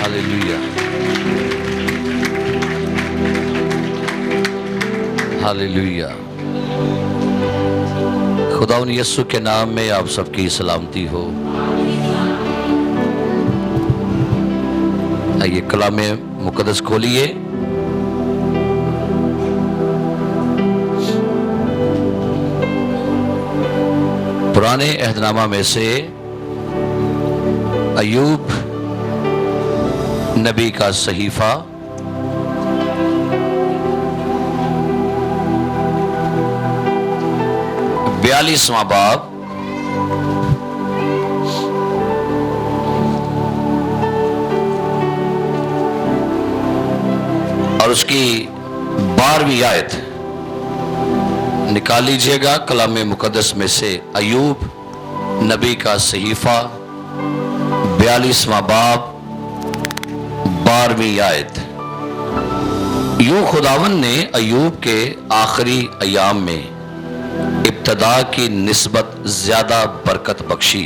Hallelujah, hallelujah. खुदावन यीशु के नाम में आप सबकी सलामती हो। आइए कलामे मुकद्दस खोलिए। पुराने अहदनामा में से अय्यूब नबी का सहीफा 42वां बाब और उसकी 12वीं आयत निकाल लीजिएगा कलामे मुकद्दस में से। अय्यूब नबी का सहीफा 42वां बाब 12वीं आयत। यूं खुदावन ने अय्यूब के आखिरी अयाम में इब्तदा की निस्बत ज्यादा बरकत बख्शी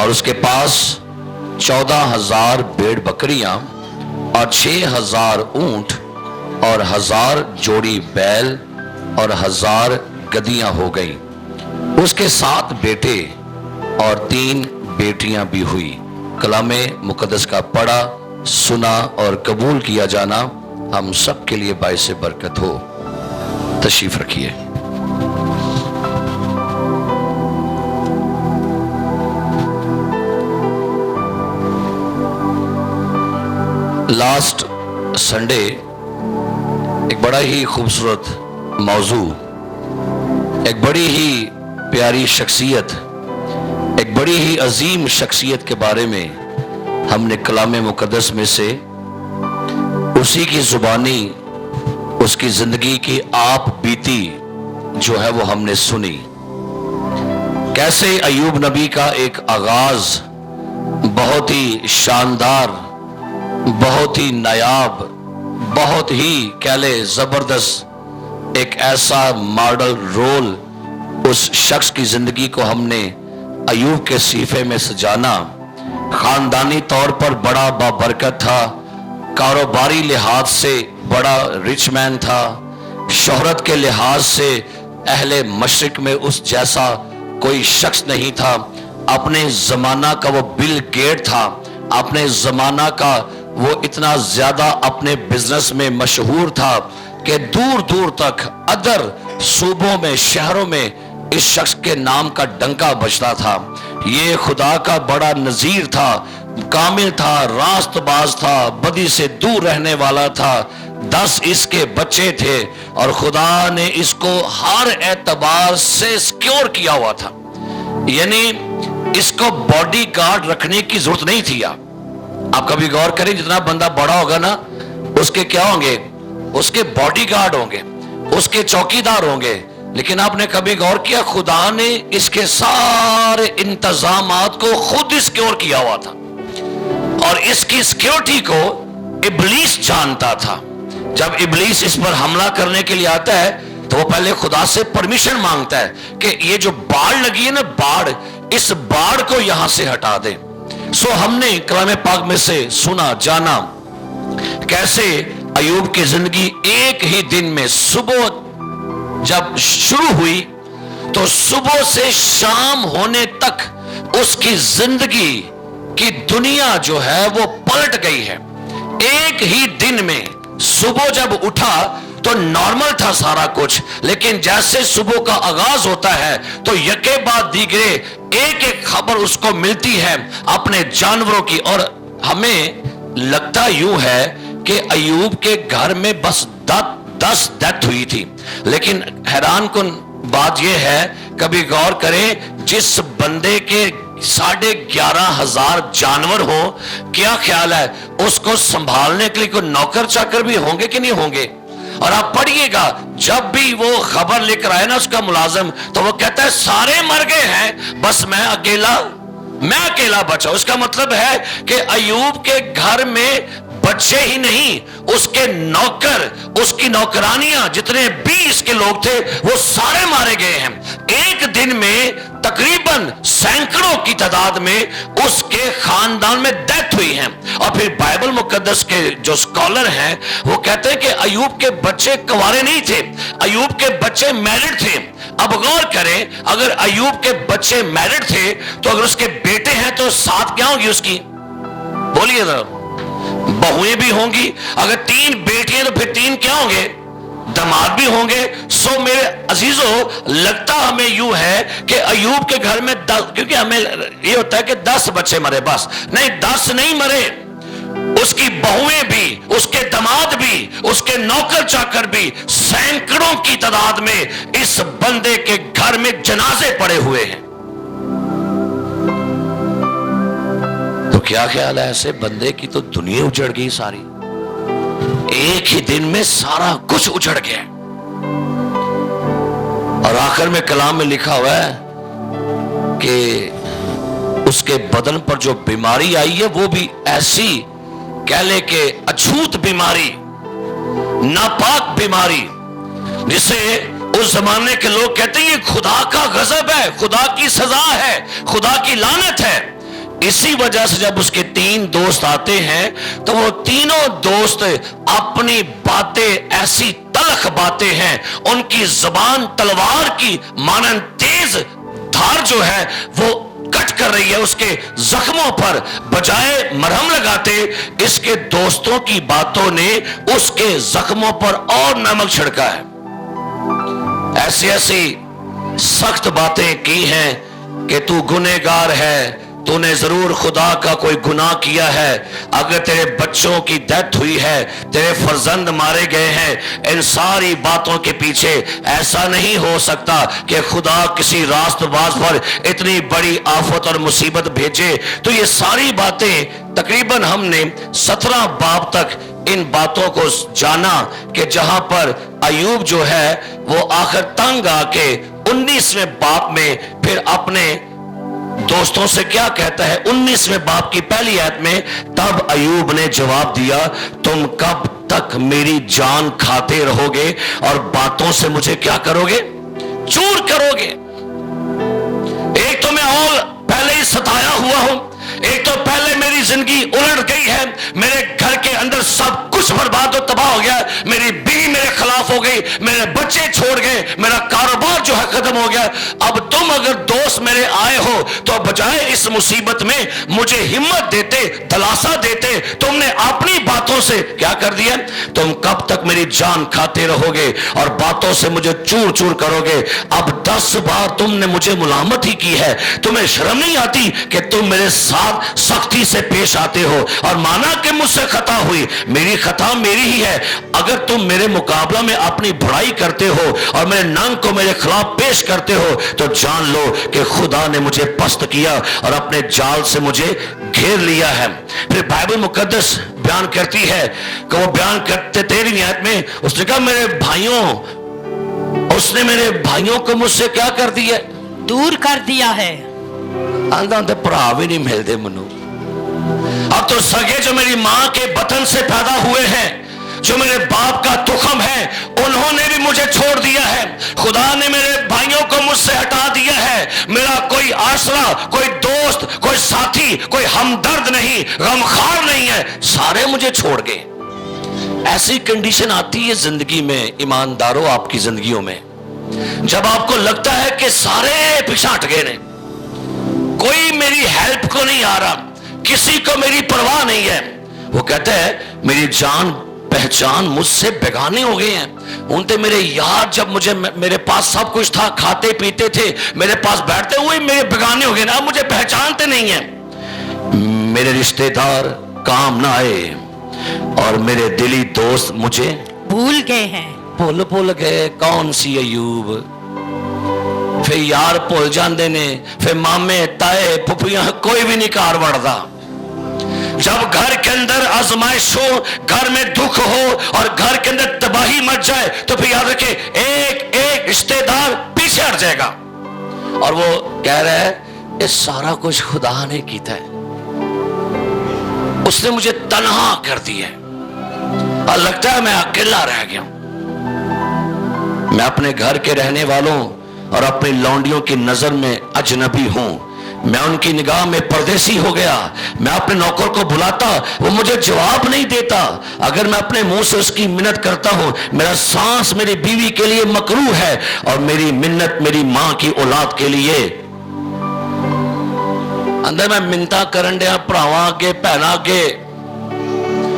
और उसके पास 14,000 भेड़ बकरियां और 6,000 ऊंट और 1,000 जोड़ी बैल और 1,000 गदियां हो गईं। उसके 7 बेटे और 3 बेटियां भी हुई। कलामे मुकद्दस का पढ़ा, सुना और कबूल किया जाना हम सब के लिए बाइस बरकत हो। तशरीफ रखिए। लास्ट संडे एक बड़ा ही खूबसूरत मौजू, एक बड़ी ही प्यारी शख्सियत, एक बड़ी ही अजीम शख्सियत के बारे में हमने कलामे मुकद्दस में से उसी की जुबानी, उसकी जिंदगी की आप बीती जो है वो हमने सुनी। कैसे अय्यूब नबी का एक आगाज बहुत ही शानदार, बहुत ही नायाब, बहुत ही कह ले जबरदस्त एक ऐसा मॉडल रोल उस शख्स की जिंदगी को हमने अय्यूब के सीफे में सजाना। खानदानी तौर पर बड़ा बाबरकत था, कारोबारी लिहाज से बड़ा रिच मैन था, शोहरत के लिहाज से अहले मशरिक में उस जैसा कोई शख्स नहीं था। अपने जमाना का वो बिल गेट था, अपने जमाना का वो इतना ज्यादा अपने बिजनेस में मशहूर था कि दूर दूर तक अदर सूबों में, शहरों में इस शख्स के नाम का डंका बजता था। ये खुदा का बड़ा नजीर था, कामिल था, रास्तबाज था, बदी से दूर रहने वाला था। 10 इसके बच्चे थे और खुदा ने इसको हर एतबार से सिक्योर किया हुआ था। यानी इसको बॉडी गार्ड रखने की जरूरत नहीं थी। आप कभी गौर करें, जितना बंदा बड़ा होगा ना, उसके क्या होंगे? उसके बॉडीगार्ड होंगे, उसके चौकीदार होंगे। लेकिन आपने कभी गौर किया, खुदा ने इसके सारे इंतजामात को खुद ही सिक्योर किया हुआ था और इसकी सिक्योरिटी को इब्लीस जानता था। जब इब्लीस इस पर हमला करने के लिए आता है तो वो पहले खुदा से परमिशन मांगता है कि ये जो बाढ़ लगी है ना, बाढ़, इस बाढ़ को यहां से हटा दे। सो हमने कलाम पाक में से सुना, जाना कैसे अय्यूब की जिंदगी एक ही दिन में सुबह जब शुरू हुई तो सुबह से शाम होने तक उसकी जिंदगी की दुनिया जो है वो पलट गई है। एक ही दिन में सुबह जब उठा तो नॉर्मल था सारा कुछ, लेकिन जैसे सुबह का आगाज होता है तो यके बाद दीगरे एक एक खबर उसको मिलती है अपने जानवरों की। और हमें लगता यूं है कि अय्यूब के घर में बस 10 डेथ हुई थी, लेकिन हैरान कुन बात यह है, कभी गौर करें, जिस बंदे के 11,500 जानवर हो, क्या ख्याल है उसको संभालने के लिए कोई नौकर चाकर भी होंगे कि नहीं होंगे? और आप पढ़िएगा, जब भी वो खबर लेकर आए ना उसका मुलाजिम, तो वो कहता है सारे मर गए हैं, बस मैं अकेला बचा। उसका मतलब है कि अय्यूब के घर में बच्चे ही नहीं, उसके नौकर, उसकी नौकरानियां, जितने भी इसके लोग थे वो सारे मारे गए हैं। एक दिन में तकरीबन सैकड़ों की तादाद में उसके खानदान में डेथ हुई है। और फिर बाइबल मुकद्दस के जो स्कॉलर हैं वो कहते हैं कि अय्यूब के बच्चे कुंवारे नहीं थे, अय्यूब के बच्चे मैरिड थे। अब गौर करें, अगर अय्यूब के बच्चे मैरिड थे तो अगर उसके बेटे हैं तो साथ क्या होगी उसकी, बोलिए ना, बहुएं भी होंगी। अगर 3 बेटियां तो फिर 3 क्या होंगे, दामाद भी होंगे। सो मेरे अजीजों, लगता हमें यूं है कि अय्यूब के घर में 10, क्योंकि हमें ये होता है कि 10 बच्चे मरे, बस नहीं, 10 नहीं मरे, उसकी बहुएं भी, उसके दामाद भी, उसके नौकर चाकर भी, सैकड़ों की तादाद में इस बंदे के घर में जनाजे पड़े हुए हैं। तो क्या ख्याल है, ऐसे बंदे की तो दुनिया उजड़ गई सारी, एक ही दिन में सारा कुछ उजड़ गया। और आखिर में कलाम में लिखा हुआ है कि उसके बदन पर जो बीमारी आई है वो भी ऐसी, कह ले कि अछूत बीमारी, नापाक बीमारी, जिसे उस जमाने के लोग कहते हैं ये खुदा का गजब है, खुदा की सजा है, खुदा की लानत है। इसी वजह से जब उसके 3 दोस्त आते हैं तो वो तीनों दोस्त अपनी बातें, ऐसी तलख बातें हैं, उनकी जुबान तलवार की मानन तेज धार जो है वो कट कर रही है उसके जख्मों पर, बजाय मरहम लगाते इसके दोस्तों की बातों ने उसके जख्मों पर और नमक छिड़का है। ऐसी ऐसी सख्त बातें की हैं कि तू गुनहगार है, तूने जरूर खुदा का कोई गुनाह किया है, अगर तेरे बच्चों की डेथ हुई है, तेरे फर्जंद मारे गए हैं, इन सारी बातों के पीछे ऐसा नहीं हो सकता कि खुदा किसी रास्तबाज पर इतनी बड़ी आफत और मुसीबत भेजे। तो ये सारी बातें तकरीबन हमने 17 बाब तक इन बातों को जाना कि जहां पर अय्यूब जो है वो आखिर तंग आके 19वें बाब में फिर अपने दोस्तों से क्या कहता है। 19वें बाब की पहली आयत में, तब अय्यूब ने जवाब दिया, तुम कब तक मेरी जान खाते रहोगे और बातों से मुझे क्या करोगे, चूर करोगे। एक तो मैं और पहले ही सताया हुआ हूं, एक तो पहले मेरी जिंदगी उलट गई है, मेरे घर के अंदर सब कुछ बर्बाद और तबाह हो गया, मेरी बीवी मेरे खिलाफ हो गई, मेरे बच्चे छोड़ गए, मेरा कारोबार जो है खत्म हो गया। अब तुम अगर दोस्त मेरे आए हो तो बजाय इस मुसीबत में मुझे हिम्मत देते, दिलासा देते, तुमने अपनी बातों से क्या कर दिया, तुम कब तक मेरी जान खाते रहोगे और बातों से मुझे चूर चूर करोगे। अब 10 बार तुमने मुझे मुलामत ही की है, तुम्हें शर्म नहीं आती कि तुम मेरे साथ सख्ती से पेश आते हो और माना कि मुझसे खता हुई, मेरी खता मेरी ही है। अगर तुम मेरे मुकाबला में अपनी बुराई करते हो और मेरे नंग को मेरे खिलाफ पेश करते हो तो जान लो कि खुदा ने मुझे पस्त किया और अपने जाल से मुझे घेर लिया है। फिर बाइबल मुकद्दस बयान करती है कि वो बयान करते 13वीं आयत में, उसने कहा मेरे भाइयों, उसने मेरे भाइयों को मुझसे क्या कर दिया, दूर कर दिया है। आंदा तो भरा भी नहीं मिलते मनु। अब तो सगे जो मेरी मां के बतन से पैदा हुए हैं, जो मेरे बाप का तुखम है, उन्होंने भी मुझे छोड़ दिया है। खुदा ने मेरे भाइयों को मुझसे हटा दिया है। मेरा कोई आसरा, कोई दोस्त, कोई साथी, कोई हमदर्द नहीं, गमखार नहीं है, सारे मुझे छोड़ गए। ऐसी कंडीशन आती है जिंदगी में, ईमानदारों, आपकी जिंदगियों में, जब आपको लगता है कि सारे पीछे हट गए ने, कोई मेरी हेल्प को नहीं आ रहा, किसी को मेरी परवाह नहीं है। वो कहते हैं मेरी जान पहचान मुझसे बेगाने हो गए हैं। उनते मेरे यार, जब मुझे मेरे पास सब कुछ था, खाते पीते थे, मेरे पास बैठते हुए मेरे बेगाने हो गए ना, अब मुझे पहचानते नहीं है। मेरे रिश्तेदार काम ना आए और मेरे दिली दोस्त मुझे भूल गए हैं। भूल गए। कौन सी अय्यूब, फिर यार भूल जाते ने, फिर मामे ताए फुफियां कोई भी नहीं कार वड़ता। जब घर के अंदर आजमाइश हो, घर में दुख हो और घर के अंदर तबाही मच जाए तो फिर याद रखे एक एक रिश्तेदार पीछे हट जाएगा और वो कह रहा है ये सारा कुछ खुदा ने किया है, उसने मुझे तन्हा कर दिया है। और लगता है मैं अकेला रह गया हूं। मैं अपने घर के रहने वालों और अपनी लौंडियों की नजर में अजनबी हूं। मैं उनकी निगाह में परदेसी हो गया। मैं अपने नौकर को बुलाता, वो मुझे जवाब नहीं देता। अगर मैं अपने मुंह से उसकी मिन्नत करता हूं, मेरा सांस मेरी बीवी के लिए मकरूह है और मेरी मिन्नत मेरी मां की औलाद के लिए। अंदर मैं मिन्नता करन दिया भरावां अगे भैनां अगे।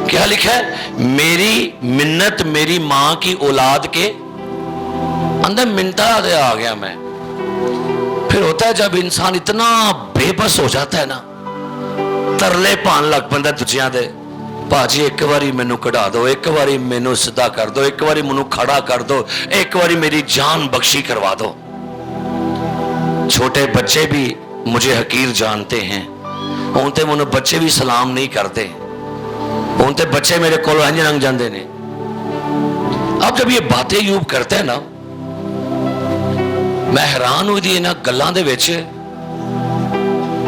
क्या लिखा है? मेरी मिन्नत मेरी मां की औलाद के। अंदर मिन्नता आ गया मैं। फिर होता है जब इंसान इतना बेबस हो जाता है ना, तरले पान लग पैंदा दूजियां दे, भाजी एक बारी मैनू कढ़ा दो, एक बारी मैनू सीधा कर दो, एक बारी मैनू खड़ा कर दो, एक बारी मेरी जान बख्शी करवा दो। छोटे बच्चे भी मुझे हकीर जानते हैं। हुण ते मैनू बच्चे भी सलाम नहीं करते। हुण ते बच्चे मेरे कोलों इंज लंघ जांदे ने। अब जब ये बातें अय्यूब करते हैं ना, मैं हैरान हुई दी इन्हां गल्लां दे विच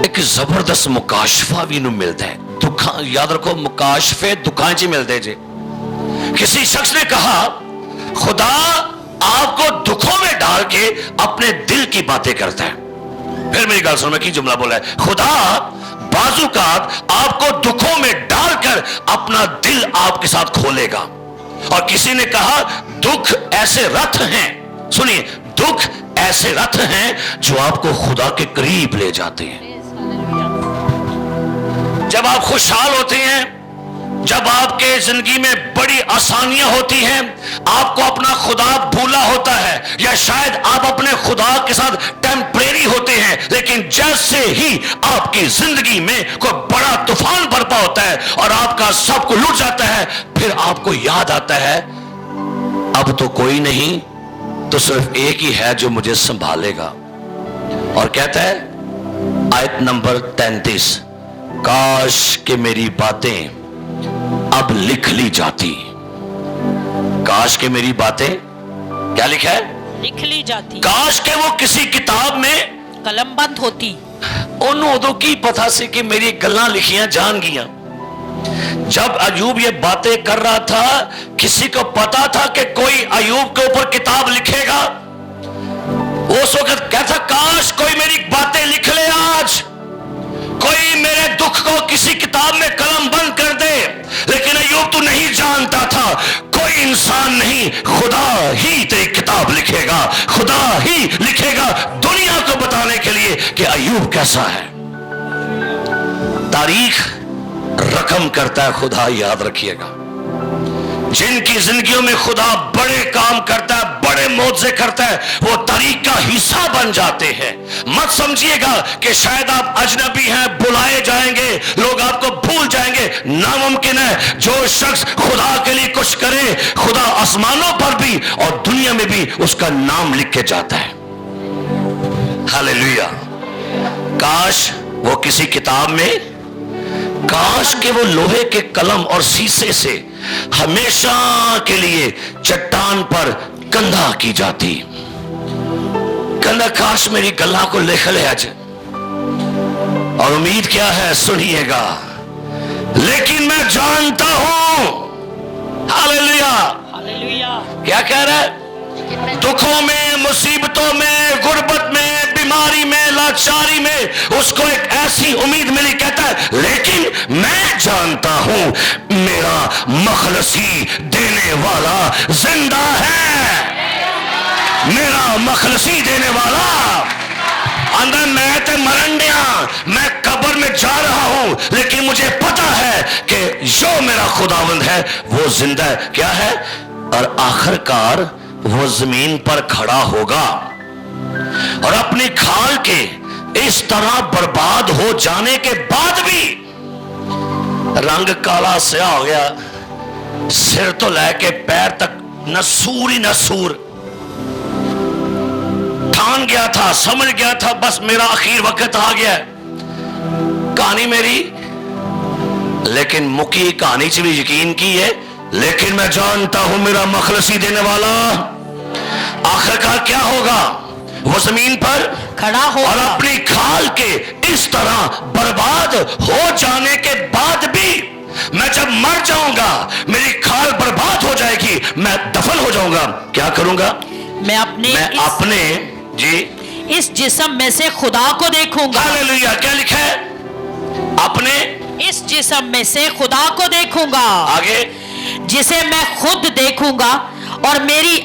एक जबरदस्त मुकाशफा भी इन्हूं मिलता है। दुखा, याद रखो मुकाशफे दुखां च ही मिलते जे। किसी शख्स ने कहा खुदा आपको दुखों में डाल के अपने दिल की बातें करता है। फिर मेरी गल सुनो, मैं की जुमला बोला है, खुदा बाजुकात आपको दुखों में डालकर अपना दिल आपके साथ खोलेगा। और किसी ने कहा दुख ऐसे रथ हैं, सुनिए, दुख ऐसे रथ हैं जो आपको खुदा के करीब ले जाते हैं। जब आप खुशहाल होते हैं, जब आपके जिंदगी में बड़ी आसानियां होती हैं, आपको अपना खुदा भूला होता है, या शायद आप अपने खुदा के साथ टेम्परेरी होते हैं, लेकिन जैसे ही आपकी जिंदगी में कोई बड़ा तूफान बरपा होता है और आपका सब कुछ लूट जाता है, फिर आपको याद आता है अब तो कोई नहीं, तो सिर्फ एक ही है जो मुझे संभालेगा। और कहता है आयत नंबर 33, काश कि मेरी बातें अब लिख ली जाती। काश कि मेरी बातें, क्या लिखा है? लिख ली जाती। काश के वो किसी किताब में कलमबंद होती। ओनू उदों की पता सी कि मेरी गल्लां लिखियां जान गियां। जब अयूब ये बातें कर रहा था, किसी को पता था कि कोई अयूब के ऊपर किताब लिखेगा? उस वक्त कहता काश कोई मेरी बातें लिख ले, आज कोई मेरे दुख को किसी किताब में कलम बंद कर दे। लेकिन अयूब तू नहीं जानता था, कोई इंसान नहीं, खुदा ही तेरी किताब लिखेगा। खुदा ही लिखेगा दुनिया को बताने के लिए कि अयूब कैसा है। तारीख रकम करता है खुदा, याद रखिएगा। जिनकी जिंदगियों में खुदा बड़े काम करता है, बड़े मौजे करता है, वो तारीख का हिस्सा बन जाते हैं। मत समझिएगा कि शायद आप अजनबी हैं, बुलाए जाएंगे, लोग आपको भूल जाएंगे। नामुमकिन है। जो शख्स खुदा के लिए कुछ करे, खुदा आसमानों पर भी और दुनिया में भी उसका नाम लिख के जाता है। हालेलुया। काश वो किसी किताब में, काश के वो लोहे के कलम और शीशे से हमेशा के लिए चट्टान पर कंधा की जाती। कंधा काश मेरी गल्ला को लिख ले आज। और उम्मीद क्या है, सुनिएगा। लेकिन मैं जानता हूं, हालेलुया, हालेलुया। क्या कह रहा है? दुखों में, मुसीबतों में, गुर्बत में, बीमारी में, लाचारी में उसको एक ऐसी उम्मीद मिली। कहता है लेकिन मैं जानता हूं मेरा मखलसी देने वाला जिंदा है। मेरा मखलसी देने वाला अंदर, मैं तो मरन दिया, मैं कब्र में जा रहा हूं, लेकिन मुझे पता है कि जो मेरा खुदावंद है वो जिंदा है। क्या है? और आखिरकार वो जमीन पर खड़ा होगा और अपनी खाल के इस तरह बर्बाद हो जाने के बाद भी, रंग काला स्या हो गया, सिर तो लेके पैर तक नसूर ही नसूर, ठान गया था, समझ गया था बस मेरा आखिर वक्त आ गया है, कहानी मेरी। लेकिन मुकी कहानी च भी यकीन की है, लेकिन मैं जानता हूं मेरा मखलसी देने वाला। आखिरकार क्या होगा? वो जमीन पर खड़ा होगा और अपनी खाल के इस तरह बर्बाद हो जाने के बाद भी میں جب مر جاؤں گا میری کھال برباد ہو جائے گی, میں دفن ہو جاؤں گا, کیا کروں گا؟ میں اپنے جی اس جسم میں سے خدا کو دیکھوں گا. ہاللیلویہ. کیا لکھا ہے؟ اپنے اس جسم میں سے خدا کو دیکھوں گا, آگے جسے میں خود دیکھوں گا اور میری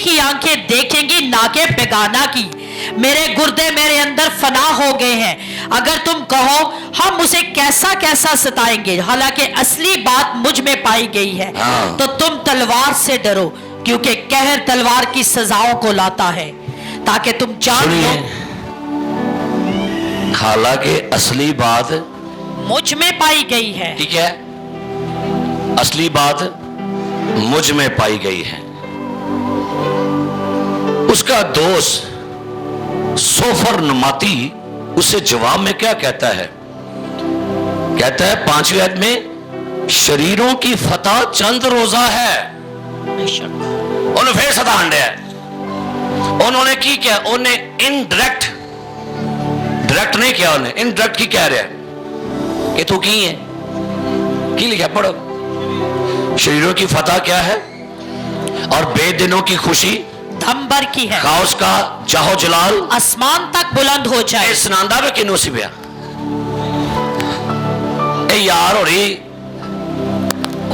ہی آنکھیں دیکھیں گی نہ کہ بیگانہ کی. میرے گردے میرے اندر فنا ہو گئے ہیں. اگر تم کہو ہم اسے کیسا ستائیں گے, حالانکہ اصلی بات مجھ میں پائی گئی ہے, تو تم تلوار سے ڈرو, کیونکہ قہر تلوار کی سزاؤں کو لاتا ہے, تاکہ تم جان لو. حالانکہ اصلی بات مجھ میں پائی گئی ہے. ٹھیک ہے, اصلی بات مجھ میں پائی گئی ہے. اس کا دوست سوفر نماتی اسے جواب میں کیا کہتا ہے؟ کہتا ہے 5ویں آیت میں, شریروں کی فتح چند روزہ ہے. انہوں پھر سدا ہنڈے ہے. انہوں نے کی کیا؟ انہوں نے انڈائریکٹ نہیں کیا, انہوں نے انڈائریکٹ کی کہہ رہے ہیں کہ تو کی ہے کی لکھا پڑھو. شریروں کی فتح کیا ہے؟ اور بے دنوں کی خوشی دم بھر کی ہے. خواہ اس کا جاہو جلال آسمان تک بلند ہو جائے. اس ناندہ میں کنوں سی بیا اے یار ہو رہی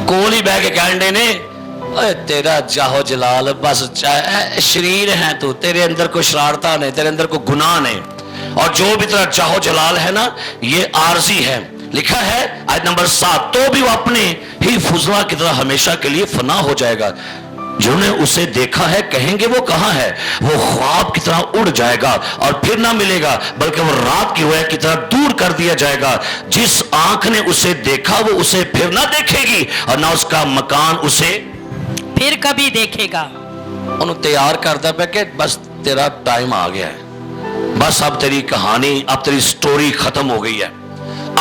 کول ہی بہ کے کہنڈے نے, اے تیرا جاہو جلال بس شریر ہے, تو تیرے اندر کوئی شرارتہ نہیں, تیرے اندر کوئی گناہ نہیں, اور جو بھی تیرا جاہو جلال ہے نا یہ عارضی ہے. لکھا ہے آیت نمبر 7, تو بھی وہ اپنے ہی فضلہ کی طرح ہمیشہ کے لیے فنا ہو جائے گا. جنہوں نے اسے دیکھا ہے کہیں گے وہ کہاں ہے؟ وہ خواب کی طرح اڑ جائے گا اور پھر نہ ملے گا, بلکہ وہ رات کی ہوئے کی طرح دور کر دیا جائے گا. جس آنکھ نے اسے دیکھا وہ اسے پھر نہ دیکھے گی, اور نہ اس کا مکان اسے پھر کبھی دیکھے گا. انہوں تیار کرتا پہ کہ بس تیرا ٹائم آ گیا ہے, بس اب تیری کہانی, اب تیری سٹوری ختم ہو گئی ہے.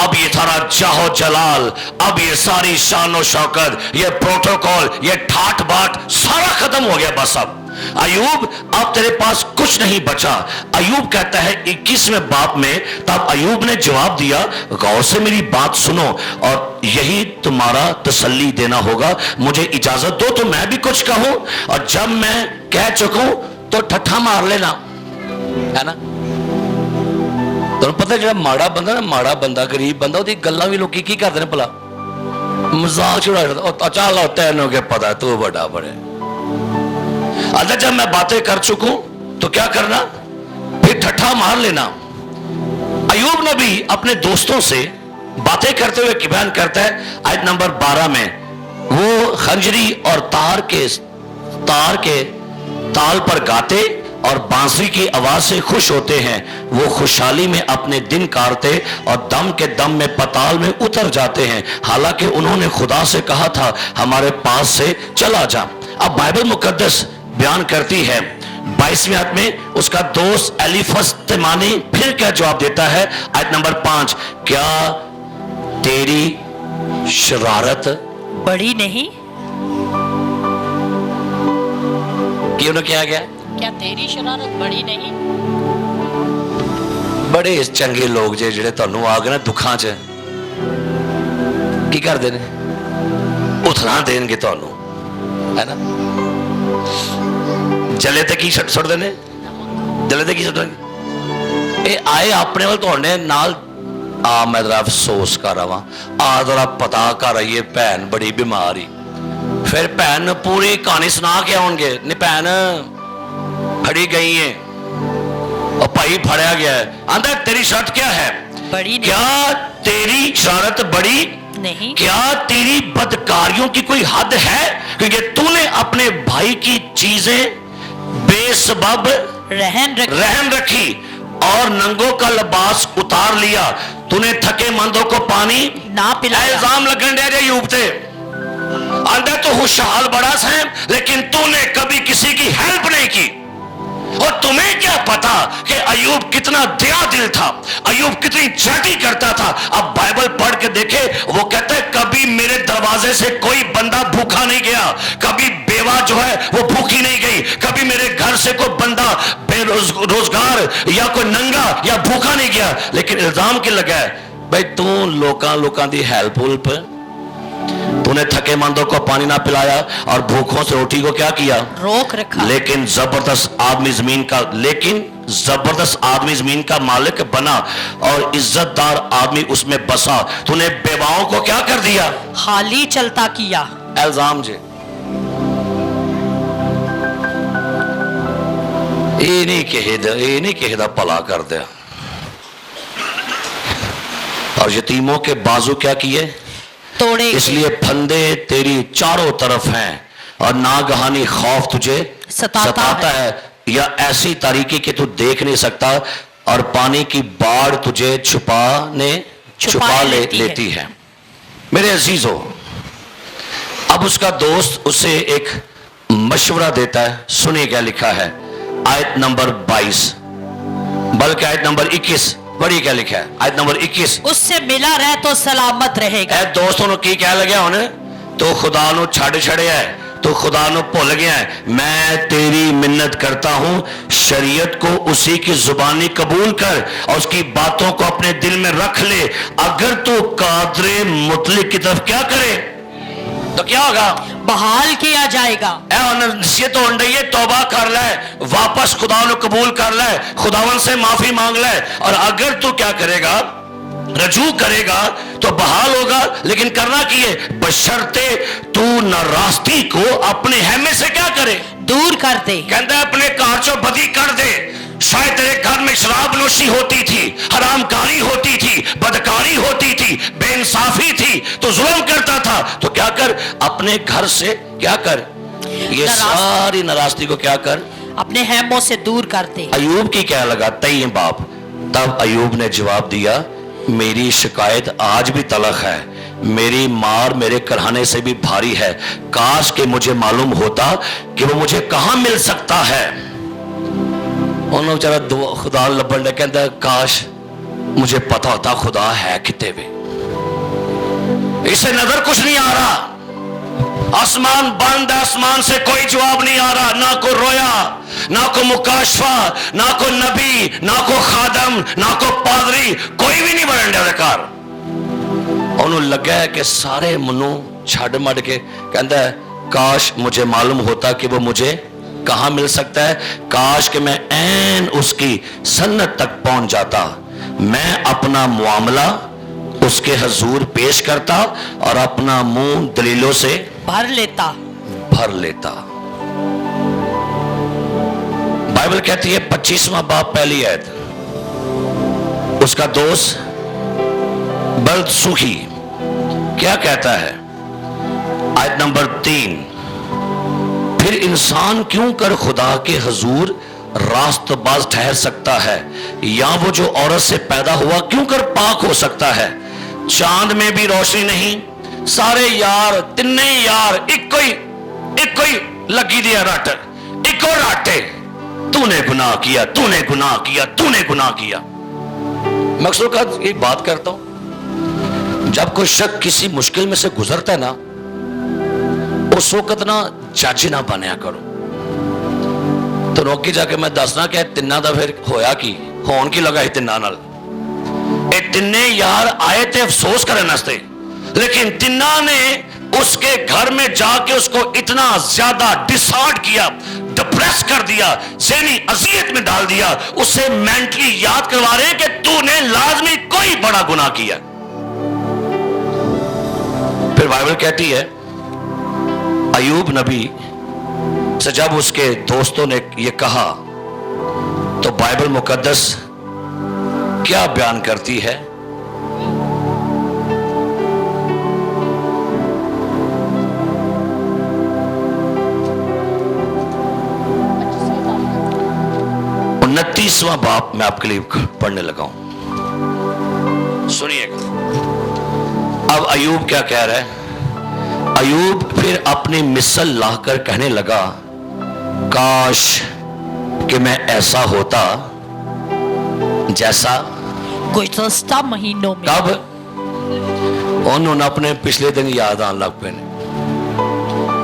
اب یہ تھارا جاہو جلال, اب یہ ساری شان و شوکت, یہ پروٹوکول, یہ ٹھاٹ باٹ سارا ختم ہو گیا. بس اب ایوب اب تیرے پاس کچھ نہیں بچا. ایوب کہتا ہے 21ویں باب میں, تب ایوب نے جواب دیا, غور سے میری بات سنو اور یہی تمہارا تسلی دینا ہوگا. مجھے اجازت دو تو میں بھی کچھ کہوں, اور جب میں کہہ چکوں تو ٹھٹھا مار لینا, ہے نا. تو پتہ جڑا ماڑا بندہ نا, ماڑا بندہ غریب بندہ وہ گلاں بھی لوگ کی کرتے ہیں بھلا, مزاق چھڑا دیتا, چل تینوں کے پتا تو بڑا بڑے. اللہ جب میں باتیں کر چکوں تو کیا کرنا؟ پھر ٹھٹھا مار لینا. ایوب نبی اپنے دوستوں سے باتیں کرتے ہوئے بیان کرتا ہے آیت نمبر 12 میں, وہ خنجری اور تار کے تال پر گاتے اور بانسری کی آواز سے خوش ہوتے ہیں. وہ خوشحالی میں اپنے دن کاٹتے اور دم کے دم میں پتال میں اتر جاتے ہیں, حالانکہ انہوں نے خدا سے کہا تھا ہمارے پاس سے چلا جا. اب بائبل مقدس بیان کرتی ہے 22ویں آیت میں, اس کا دوست ایلیفز تیمانی پھر کیا جواب دیتا ہے آیت نمبر 5, کیا تیری شرارت بڑی نہیں؟ کیوں نہ کیا گیا؟ کیا تیری شرارت بڑی نہیں؟ بڑے چنگے لوگ جڑے تانوں آ گئے نا دکھاں چ کی کردے نے, اتنا دین گے تانوں, ہے نا. جلے تے کی سٹ دے نے, جلے تے کی سٹ اے آئے اپنے وال تواڈے نال, آ میں ذرا افسوس کر رہا, آ ذرا پتا کر رہی بہن بڑی بیماری. پھر بہن پوری کہانی سنا کے آؤ گے, نہیں بہن پھڑی گئی ہیں اور بھائی پھڑیا گیا ہے. آندہ تیری شرط کیا ہے؟ بڑی نہیں. کیا تیری شرط بڑی نہیں؟ کیا تیری بدکاریوں کی کوئی حد ہے؟ کیونکہ تو نے اپنے بھائی کی چیزیں بے سبب رحم رکھی اور ننگوں کا لباس اتار لیا. تو نے تھکے مندوں کو پانی نہ پلایا. الزام لگن دے رہے ایوب تے, آندہ تو خوشحال بڑا سا, لیکن تو نے کبھی کسی کی ہیلپ نہیں کی. اور تمہیں کیا پتا کہ ایوب کتنا دیا دل تھا, ایوب کتنی چاٹی کرتا تھا. اب بائبل پڑھ کے دیکھے, وہ کہتا ہے کبھی میرے دروازے سے کوئی بندہ بھوکا نہیں گیا, کبھی بیوہ جو ہے وہ بھوکی نہیں گئی, کبھی میرے گھر سے کوئی بندہ بے روزگار یا کوئی ننگا یا بھوکا نہیں گیا. لیکن الزام کیا لگا ہے؟ भाई तू लोकां दी हेल्प हुल्प, तूने थके मंदों को पानी ना पिलाया और भूखों से रोटी को क्या किया, रोक रखा। लेकिन जबरदस्त आदमी जमीन का मालिक बना और इज्जतदार आदमी उसमें बसा। तूने बेवाओं को क्या कर दिया, खाली चलता किया। इल्जाम जे ये नहीं किसी दा भला कर दिया। और यतीमों के बाजू क्या किए, तोड़े। इसलिए फंदे तेरी चारों तरफ हैं और नागहानी खौफ तुझे सताता है, या ऐसी तारीकी कि तू देख नहीं सकता, और पानी की बाढ़ तुझे छुपा लेती है। मेरे अजीजों, अब उसका दोस्त उसे एक मशवरा देता है। सुनिए क्या लिखा है आयत नंबर 22, बल्कि आयत नंबर 21। बड़ी क्या लिखा है आयत नंबर 21, उससे मिला रह तो सलामत रहेगा। ए दोस्तों ने की कह लगे हुन तो खुदा नु छड़िया है, तो खुदा नु भुल गया है। मैं तेरी मिन्नत करता हूं, शरीयत को उसी की जुबानी कबूल कर और उसकी बातों को अपने दिल में रख ले। अगर तू कादरे मुतलिक की तरफ क्या करे तो क्या होगा, बहाल किया जाएगा। नसीहत हो रही है, तौबा कर ले, वापस खुदा ने कबूल कर ले, खुदावन से माफी मांग ले, और अगर तू क्या करेगा, रजू करेगा तो बहाल होगा। लेकिन करना की है, बशर्ते तू नाराजगी को अपने हैमे से क्या करे, दूर कर दे। कहता है अपने घर चो बदी कर दे। शायद तेरे घर में शराब नोशी होती थी, हरामकारी होती थी, बदकारी होती थी, बेइंसाफी थी, तो जुल्म करता था, तो क्या कर, अपने घर से क्या कर, ये सारी नाराजगी को क्या कर, अपने हैमों से दूर कर दे। अयूब की क्या लगा तई बाप। तब अयूब ने जवाब दिया, मेरी शिकायत आज भी तलख है, मेरी मार मेरे करहाने से भी भारी है। काश कि मुझे मालूम होता कि वो मुझे कहां मिल सकता है। उन्होंने बेचारा खुदा लभन ने कहता, काश मुझे पता होता खुदा है किते वे। इसे नजर कुछ नहीं आ रहा, आसमान बंद, आसमान से कोई जवाब नहीं आ रहा, ना को रोया, ना को मुकाशफा, ना को नबी, ना को खादम, ना को पादरी, कोई भी नहीं बनने अधिकार। उन्होंने लगा है कि सारे मनु छड़ मड़ के कहता है, काश मुझे मालूम होता कि वो मुझे कहां मिल सकता है, काश कि मैं ऐन उसकी सन्नत तक पहुंच जाता, मैं अपना मामला उसके हजूर पेश करता और अपना मुंह दलीलों से भर लेता। बाइबल कहती है 25वां बाब पहली आयत, उसका दोस्त बलसूही क्या कहता है, आयत नंबर 3, फिर इंसान क्यों कर खुदा के हजूर रास्तबाज ठहर सकता है, या वो जो औरत से पैदा हुआ क्यों कर पाक हो सकता है। चांद में भी रोशनी नहीं, सारे यार तिन्ने यार इको ही लगी दिया रट, इको राटे, तूने गुनाह किया, तूने गुनाह किया, तूने गुनाह किया। मकसद का एक बात करता हूं, जब कोई शख्स किसी मुश्किल में से गुजरता है ना, उस वक्त ना जज ना बनया करो, तो रोकी जाके मैं दसना कि तिन्ना दा फिर होया की होन की लगा तिन्ना नाल। ए तिन्ने यार आए थे अफसोस करने वास्ते, लेकिन तिन्ना ने उसके घर में जाके उसको इतना ज्यादा डिसऑर्ड किया, डिप्रेस कर दिया, ज़हनी अजियत में डाल दिया, उसे मेंटली याद करवा रहे कि तूने लाजमी कोई बड़ा गुनाह किया। फिर बाइबल कहती है अयूब नबी से जब उसके दोस्तों ने यह कहा, तो बाइबल मुकद्दस क्या बयान करती है, उनतीसवां बाप मैं आपके लिए पढ़ने लगा हूं, सुनिएगा। अब अयूब क्या कह रहा है, अयूब फिर अपनी मिसल लाकर कहने लगा, काश कि मैं ऐसा होता जैसा गुज़श्ता महीनों में। कब उन्होंने अपने पिछले दिन याद आने लग पे,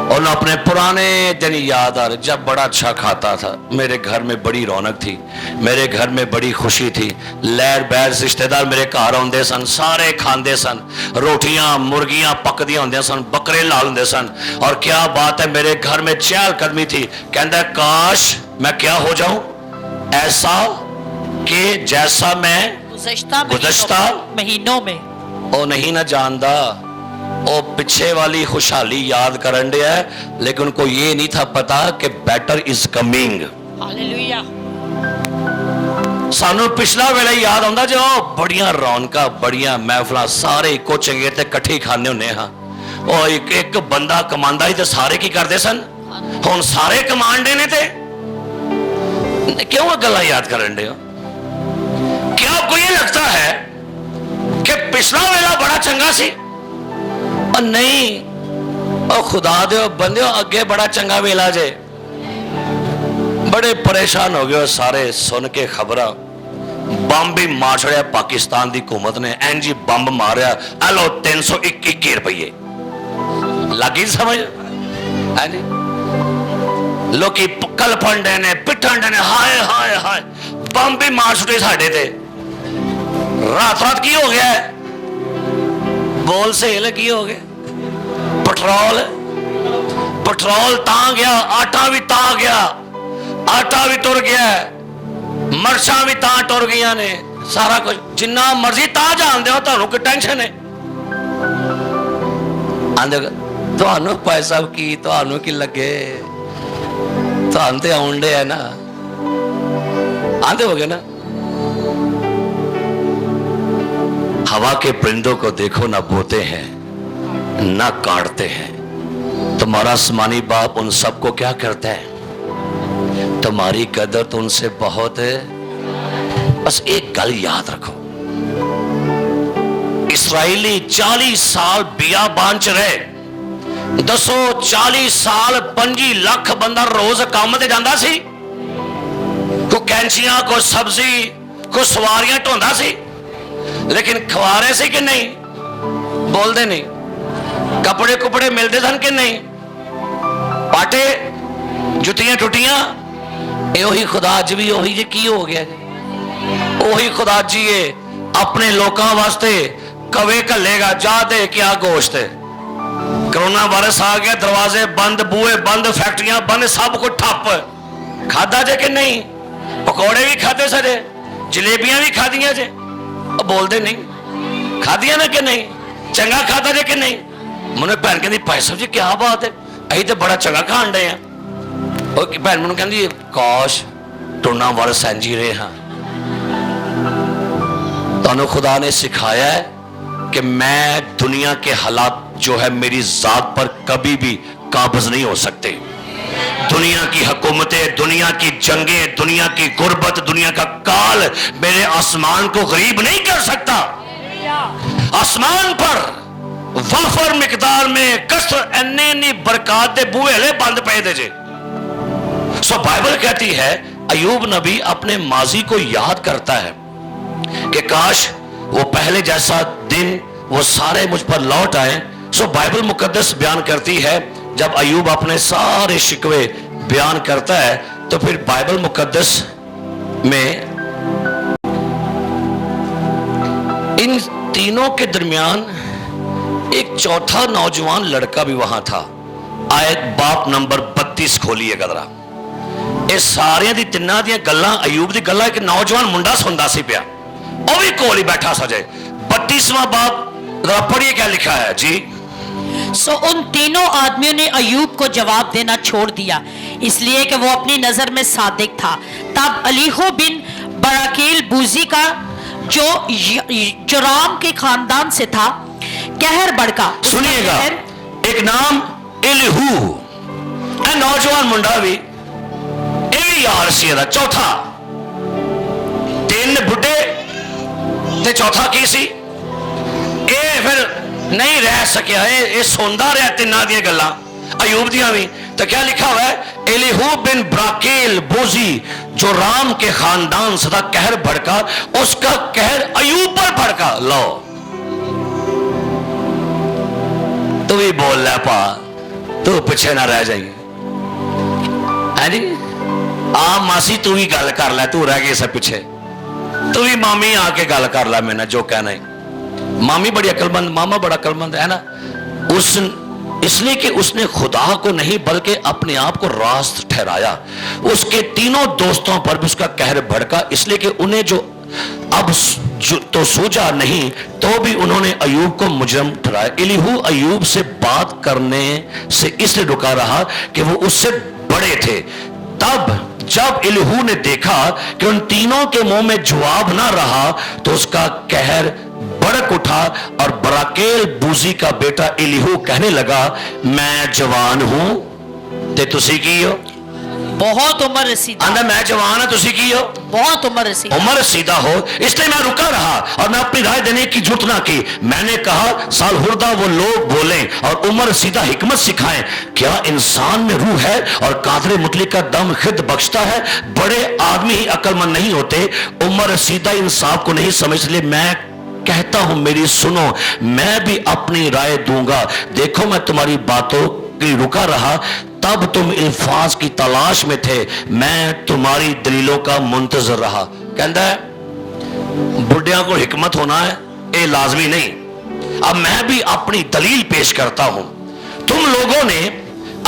और न अपने पुराने दिन याद आ रहे, जब बड़ा अच्छा खाता था, मेरे घर में बड़ी रौनक थी, मेरे घर में बड़ी खुशी थी, लैर बैर रिश्तेदार मेरे घर आउंदे सन, सारे खांदे सन, रोटियां मुर्गियां पकदियां होंदियां सन, बकरे लाल होंदे सन, और क्या बात है, मेरे घर में चहल कदमी थी। कहता काश मैं क्या हो जाऊं ऐसा कि जैसा मैं गुज़श्ता महीनों में ओ नहीं ना जानदा, ओ पिछे वाली खुशहाली याद करन दिया है, लेकिन उनको ये नहीं था पता कि बेटर इज कमिंग। हालेलुया। सानू पिछला वेला याद आंदा जो बड़ियां रौनकां बड़ियां महफिलां, सारे इको चंगे ते इकट्ठे खाने होने हां। ओ एक बंदा कमांदा ही ते सारे की करदे सन, हुण सारे कमांडे ने ते क्यों गल्लां याद करन दे हो? क्या आपको ये लगता है कि पिछला वेला बड़ा चंगा सी? और नहीं, और खुदा दे बंदे अगे बड़ा चंगा वेला जे। बड़े परेशान हो गए सारे सुन के खबरां, बम भी मार छड़िया पाकिस्तान की हुकूमत ने, एनजी बम मारिया, एलो 321 रुपये लगी समझ है जी। लोग कल फंडे ने पिटन डे ने, हाय हाय हाय बम भी मार छुटे साडे ते। रात रात की हो गया है, बोल सेल की हो गया, पेट्रोल ता गया, आटा भी ता गया, आटा भी तुर गया, मर्चा भी ता टुर गई ने, सारा कुछ जिन्ना मर्जी ता जानते हो, तुहानू की टेंशन है? आंदे तुहानू पैसा की, तुहानू की लगे, तुहानू ते आउंडे है ना, आंदे हो गए ना। हवा के परिंदों को देखो, ना बोते हैं ना काटते हैं, तुम्हारा आसमानी बाप उन सबको क्या करता है? तुम्हारी कदर तो उनसे बहुत है। बस एक गल याद रखो, इसराइली 40 साल बियाबान च रहे, दसो 40 साल 25 लाख बंदा रोज काम ते जांदा सी, को कैंचियां को सब्जी को सवारियां ढोंदा सी, लेकिन खवारे से कि नहीं? बोलते नहीं। कपड़े कुपड़े मिलते सन कि नहीं? पाटे जुतियां टुटियां, यही खुदा अज भी ओही जी की हो गया जी, ओही खुदा जी है अपने लोगों वास्ते कवे घलेगा, जा दे क्या गोश्त है। कोरोना वायरस आ गया, दरवाजे बंद, बूहे बंद, फैक्ट्रियां बंद, सब कुछ ठप। खादा जे कि नहीं? पकौड़े भी खाते सजे, जलेबियां भी खादियां जे, बोलते नहीं खादियां ना कि नहीं? चंगा खाता जे कि नहीं? मैंने भैन कहती भाई साहब जी क्या बात है, अं तो बड़ा चंगा खान डे हैं। भैन मैंने कहती काश टुरना वारस जी रहे हाँ। तो खुदा ने सिखाया है कि मैं दुनिया के हालात जो है मेरी जात पर कभी भी काबज नहीं हो सकते। दुनिया की हुकूमतें, दुनिया की जंगें, दुनिया की गुर्बत, दुनिया का काल मेरे आसमान को गरीब नहीं कर सकता। आसमान पर वाफर मिकदार में कसर एने बरकत दे बूहे बंद पे दे जे। सो बाइबल कहती है अयूब नबी अपने माजी को याद करता है कि काश वो पहले जैसा दिन वो सारे मुझ पर लौट आए। सो बाइबल मुकद्दस बयान करती है जब अयूब अपने सारे शिकवे बयान करता है तो फिर बाइबल मुकद्दस में इन तीनों के दरमियान एक चौथा नौजवान लड़का भी वहां था। आयत बाप नंबर 32 खोलिए गदरा। ये सारियां दी तिन्ना दी गल्लां अयूब दी गल्लां एक नौजवान मुंडा सुनदा सी पिया, वो भी कोल ही बैठा सजे। 32वां बाप पढ़िए क्या लिखा है जी। सो उन तीनों आदमियों ने अयूब को जवाब देना छोड़ दिया, इसलिए कि वो अपनी नजर में सादिक था। तब अलीहो बिन बराकील बूजी का जो जोराम के खानदान से था कहर भड़का। सुनिएगा, एक नाम एलीहू, नौजवान मुंडा भी यार सी दा चौथा। तीन बुढ़े ते चौथा की सी, ये फिर नहीं रह सकिया, ये सुनता रहा तिना दी गल्लां अयूब दियां भी। तो क्या लिखा हुआ है, एलीहू बिन ब्राकेल बोजी जो राम के खानदान से था कहर भड़का, उसका कहर अयूब पर भड़का। लो तू भी बोल रहा पा, तू पिछे ना रह जाइए। है जी, आ मासी तू भी गल कर ले, तू रह गई सब पिछे, तू भी मामी आके गल कर ला, मैंने जो कहना है। मामी बड़ी अक्लमंद, मामा बड़ा अक्लमंद है ना। उस इसलिए कि उसने खुदा को नहीं बल्कि अपने आप को रास्त ठहराया। उसके तीनों दोस्तों पर भी उसका कहर भड़का, इसलिए कि उन्हें जो अब तो सूझा नहीं तो भी उन्होंने अयूब को मुजरम ठहराया। एलीहू अयूब से बात करने से इसलिए रुका रहा कि वो उससे बड़े थे। तब जब एलीहू ने देखा कि उन तीनों के मुंह में जवाब ना रहा तो उसका कहर भड़क उठा और बराकेल बूजी का बेटा एलीहू कहने लगा, मैं जवान हूं ते तुसी की हो? बहुत उम्र रसीदा। आंदा मैं जवान है, तुसी की हो? बहुत उम्र रसीदा। उम्र रसीदा हो, इसलिए मैं रुका रहा और मैं अपनी राय देने की जुर्त ना की। मैंने कहा साल हुर्दा वो लोग बोले और उम्र रसीदा हिकमत सिखाएं। क्या इंसान में रूह है और कादरे मुतलिक का दम खुद बख्शता है? बड़े आदमी ही अक्लमंद नहीं होते, उम्र रसीदा इंसाफ को नहीं समझ। ले मैं कहता हूं मेरी सुनो, मैं भी अपनी राय दूंगा। देखो मैं तुम्हारी बातों की रुका रहा, तब तुम अल्फाज की तलाश में थे, मैं तुम्हारी दलीलों का मुंतजर रहा। कहता है बुढ़िया को हिकमत होना है, ये लाजमी नहीं। अब मैं भी अपनी दलील पेश करता हूं। तुम लोगों ने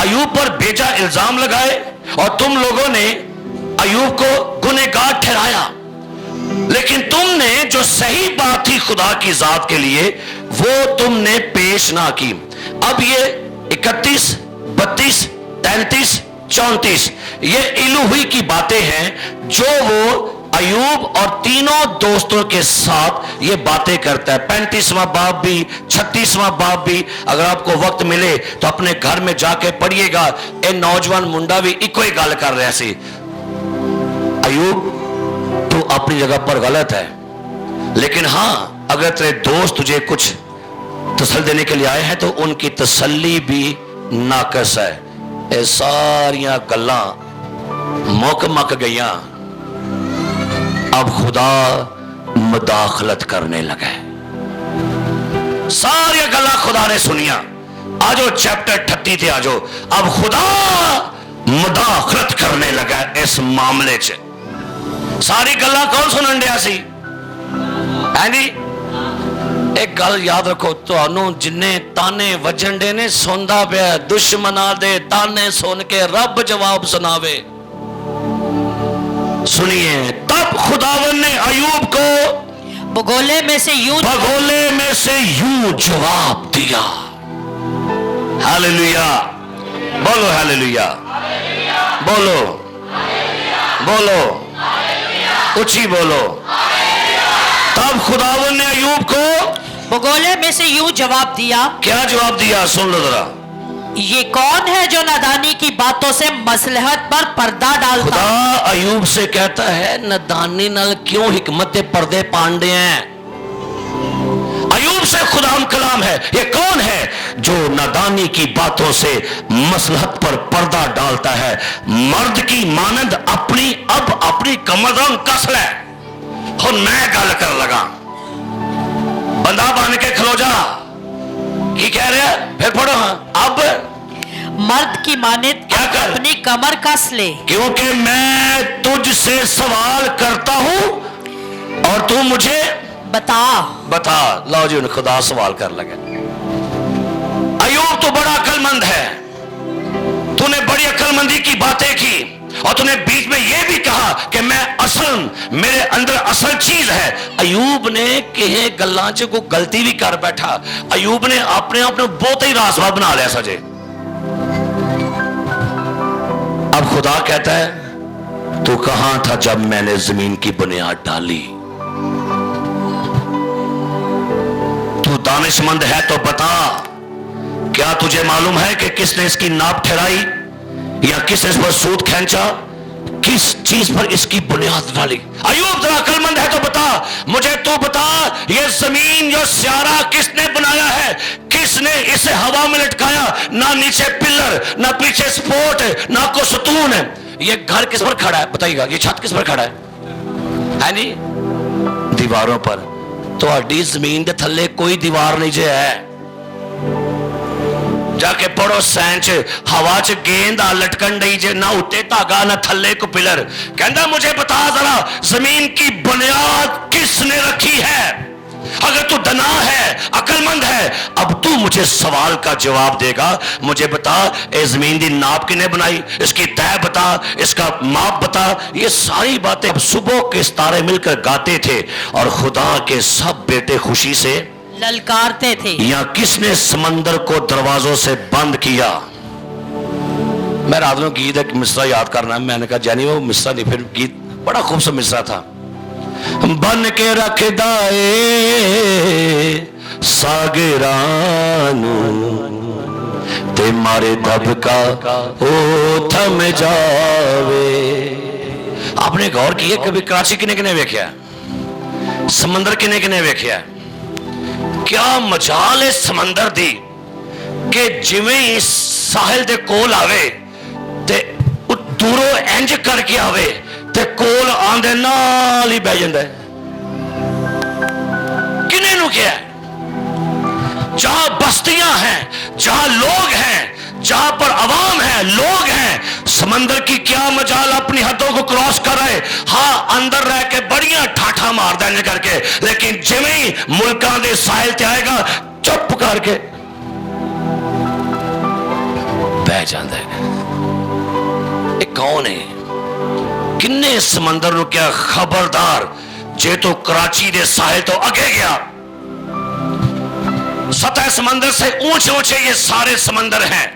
अयूब पर बेजा इल्जाम लगाए और तुम लोगों ने अयूब को गुनहगार ठहराया, लेकिन तुमने जो सही बात थी खुदा की जात के लिए वो तुमने पेश ना की। अब ये 31, 32, 33, 34 ये इलूही की बातें हैं जो वो अयूब और तीनों दोस्तों के साथ ये बातें करता है। 35वां बाब भी, 36वां बाब भी, अगर आपको वक्त मिले तो अपने घर में जाके पढ़िएगा। ये नौजवान मुंडा भी इको ही गल कर रहा सी, अयूब तू अपनी जगह पर गलत है, लेकिन हां अगर तेरे दोस्त तुझे कुछ तसल्ली देने के लिए आए हैं तो उनकी तसल्ली भी नाकस है। ये सारियां गल्लां मुक गईयां, अब खुदा मुदाखलत करने लगा। सारियां गल्लां खुदा ने सुनिया। आजो चैप्टर 38 थे, आजो अब खुदा मुदाखलत करने लगा इस मामले च। सारी गल्लां कौन सुनन दिया सी? है जी, एक गल याद रखो, तुहानू जिन्ने ताने वजन दे ने सुनदा पिया, दुश्मना दे ताने सुन के रब जवाब सुनावे। सुनिए, तब खुदावन ने अयूब को भगोले में से यूं जवाब दिया। हालेलुया, बोलो हालेलुया, बोलो बोलो, ऊंची बोलो। तब खुदावन ने अयूब को भगोले में से यूं जवाब दिया। क्या जवाब दिया? सुन लो जरा। ये कौन है जो नादानी की बातों से मसलहत पर पर्दा डालता? खुदा अयूब से कहता है नादानी नाल क्यों हिकमत के पर्दे पांडे हैं? अयूब से खुदा कलाम है, ये कौन है जो नादानी की बातों से मसलहत पर पर्दा डालता है? मर्द की मानंद अपनी कमर कस ले। हुन मैं गल कर लगा, बंदा बन के खलो जा। की कह रहे हैं? फिर पढ़ो। अब मर्द की मानंद क्या कर? अपनी कमर कस ले, क्योंकि मैं तुझसे सवाल करता हूं और तू मुझे बता। लो जी, खुदा सवाल कर लगे। अयूब तो बड़ा अक्लमंद है, तूने बड़ी अक्लमंदी की बातें की और तूने बीच में यह भी कहा कि मेरे अंदर असल चीज है। अयूब ने कहे गल्लां च कोई गलती भी कर बैठा। अयूब ने अपने आप को बहुत ही रासवा बना लिया सजे। अब खुदा कहता है तू कहां था जब मैंने जमीन की बुनियाद डाली? तू दानिशमंद है तो बता, क्या तुझे मालूम है कि किसने इसकी नाप ठहराई या किसने इस पर सूद खींचा? किस चीज पर इसकी बुनियाद डाली? अयूब जरा अक्लमंद है तो बता, मुझे तू बता, ये जमीन जो स्यारा किसने बनाया है? किसने इसे हवा में लटकाया? ना नीचे पिलर, ना पीछे सपोर्ट, ना को सतून है। ये घर किस पर खड़ा है बताइएगा? ये छत किस पर खड़ा है नहीं? दीवारों पर। तो अड्डी जमीन के थल्ले कोई दीवार नहीं जे है। जाके पढ़ो साइंस हवा च गेंद आ लटकन डई जे ना उत्ते धागा ना थल्ले को पिलर कहता मुझे बता जरा जमीन की बुनियाद किसने रखी है अगर तू दना है अकलमंद है अब तू मुझे सवाल का जवाब देगा मुझे बता ए जमीन दी नाप किने बनाई इसकी तय बता इसका माप बता ये सारी बातें अब सुबह के सितारे मिलकर गाते थे और खुदा के सब बेटे खुशी से ललकारते थे। या किसने समंदर को दरवाजों से बंद किया। मैं रात में गीत एक मिसरा याद करना है मैंने कहा जानी वो मिसरा नहीं फिर गीत बड़ा खूबसूरत मिसरा था बन के रखदा ए सागरानू ते मारे दबका ओ थम जावे। आपने गौर किया कभी कराची किने किने वेख्या समंदर किने किने वेख्या क्या मजाल है समंदर दी कि जिवें ही साहिल दे कोल आवे ते दूरों इंज करके आवे ते कोल आंदे नाल ही बह जांदा है। किने नु क्या जहां बस्तियां हैं जहां लोग हैं जहां पर अवाम है लोग हैं समंदर की क्या मजाल अपनी हदों को क्रॉस कर रहे हाँ अंदर रह के बढ़िया ठाठा मार देने करके लेकिन जिवें ही मुल्कां दे साहिल ते आएगा चुप करके बह जाता है। ये कौन है किन्ने समंदर नु क्या खबरदार जे तो कराची दे साहिल तो अगे गया सतह समंदर से ऊंचे ऊंचे ये सारे समंदर हैं।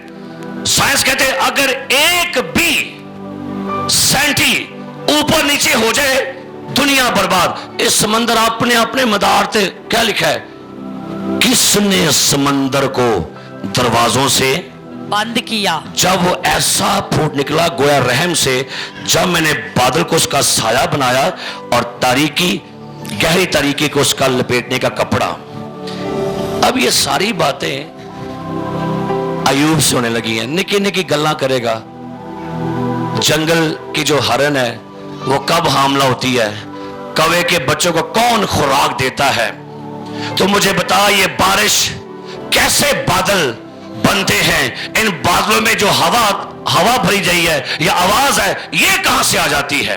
साइंस कहते हैं अगर एक भी सेंटी ऊपर नीचे हो जाए दुनिया बर्बाद। इस समंदर अपने अपने मदार पे क्या लिखा है किसने समंदर को दरवाजों से बंद किया। जब वो ऐसा फूट निकला गोया रहम से जब मैंने बादल को उसका साया बनाया और तारीकी गहरी तारीकी को उसका लपेटने का कपड़ा। अब ये सारी बातें अयूब से होने लगी हैं। निकी निकी गल्ला करेगा जंगल की जो हरन है वो कब हामला होती है कौवे के बच्चों को कौन खुराक देता है तो मुझे बता ये बारिश कैसे बादल बनते हैं इन बादलों में जो हवा भरी गई है या आवाज है ये कहां से आ जाती है।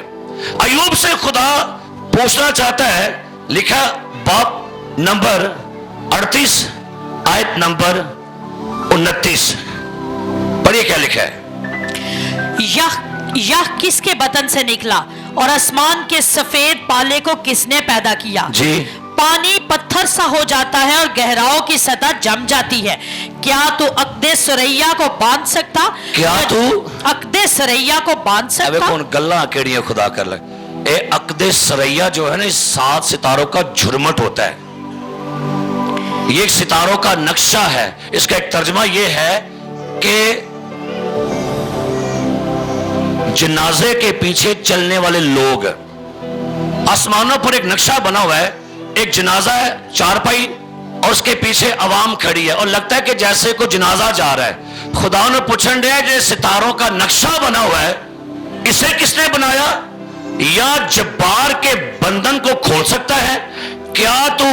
अयूब से खुदा पूछना चाहता है लिखा बाब नंबर 38 आयत नंबर 29 पढ़िए क्या लिखा है। यह किसके बतन से निकला और आसमान के सफेद पाले को किसने पैदा किया। जी पानी पत्थर सा हो जाता है और गहराओं की सतह जम जाती है क्या तू अक़दे सुरैया को बांध सकता क्या तू अक़दे सुरैया को बांध सकता। कौन गल्ला केड़ियां खुदा कर लग ए अक़दे सुरैया जो है ना इस 7 सितारों का झुरमट होता है ये एक सितारों का नक्शा है। इसका एक तर्जमा ये है कि जनाजे के पीछे चलने वाले लोग आसमानों पर एक नक्शा बना हुआ है एक जनाजा है चारपाई और उसके पीछे अवाम खड़ी है और लगता है कि जैसे कोई जनाजा जा रहा है। खुदा ने पूछन दिया जो सितारों का नक्शा बना हुआ है इसे किसने बनाया या जब्बार के बंधन को खोल सकता है क्या तू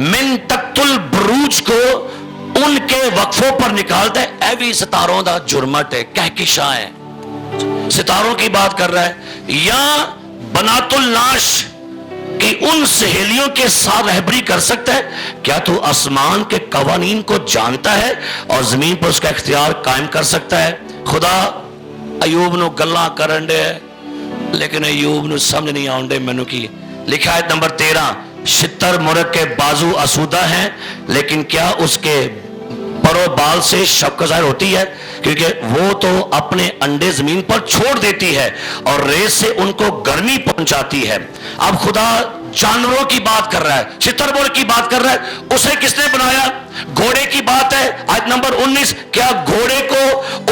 मिन तख्तुल बुरूज को उनके वक्फों पर निकालता है। भी सितारों का जुर्मट है कहकिशा है सितारों की बात कर रहा है या बनातुल नाश कि उन सहेलियों के साथ रहबरी कर सकता है। क्या तू आसमान के कवानीन को जानता है और जमीन पर उसका इख्तियार कायम कर सकता है। खुदा अयूब नु गल्ला करन दे लेकिन अयूब नु समझ नहीं आउंदे मैनू की लिखा है नंबर 13 शितर मुर्ग के बाजू आसूदा हैं लेकिन क्या उसके परो बाल से शक जाहिर होती है क्योंकि वो तो अपने अंडे जमीन पर छोड़ देती है और रेत से उनको गर्मी पहुंचाती है। अब खुदा जानवरों की बात कर रहा है शितर मुर्ग की बात कर रहा है उसे किसने बनाया। घोड़े की बात है आयत नंबर 19 क्या घोड़े को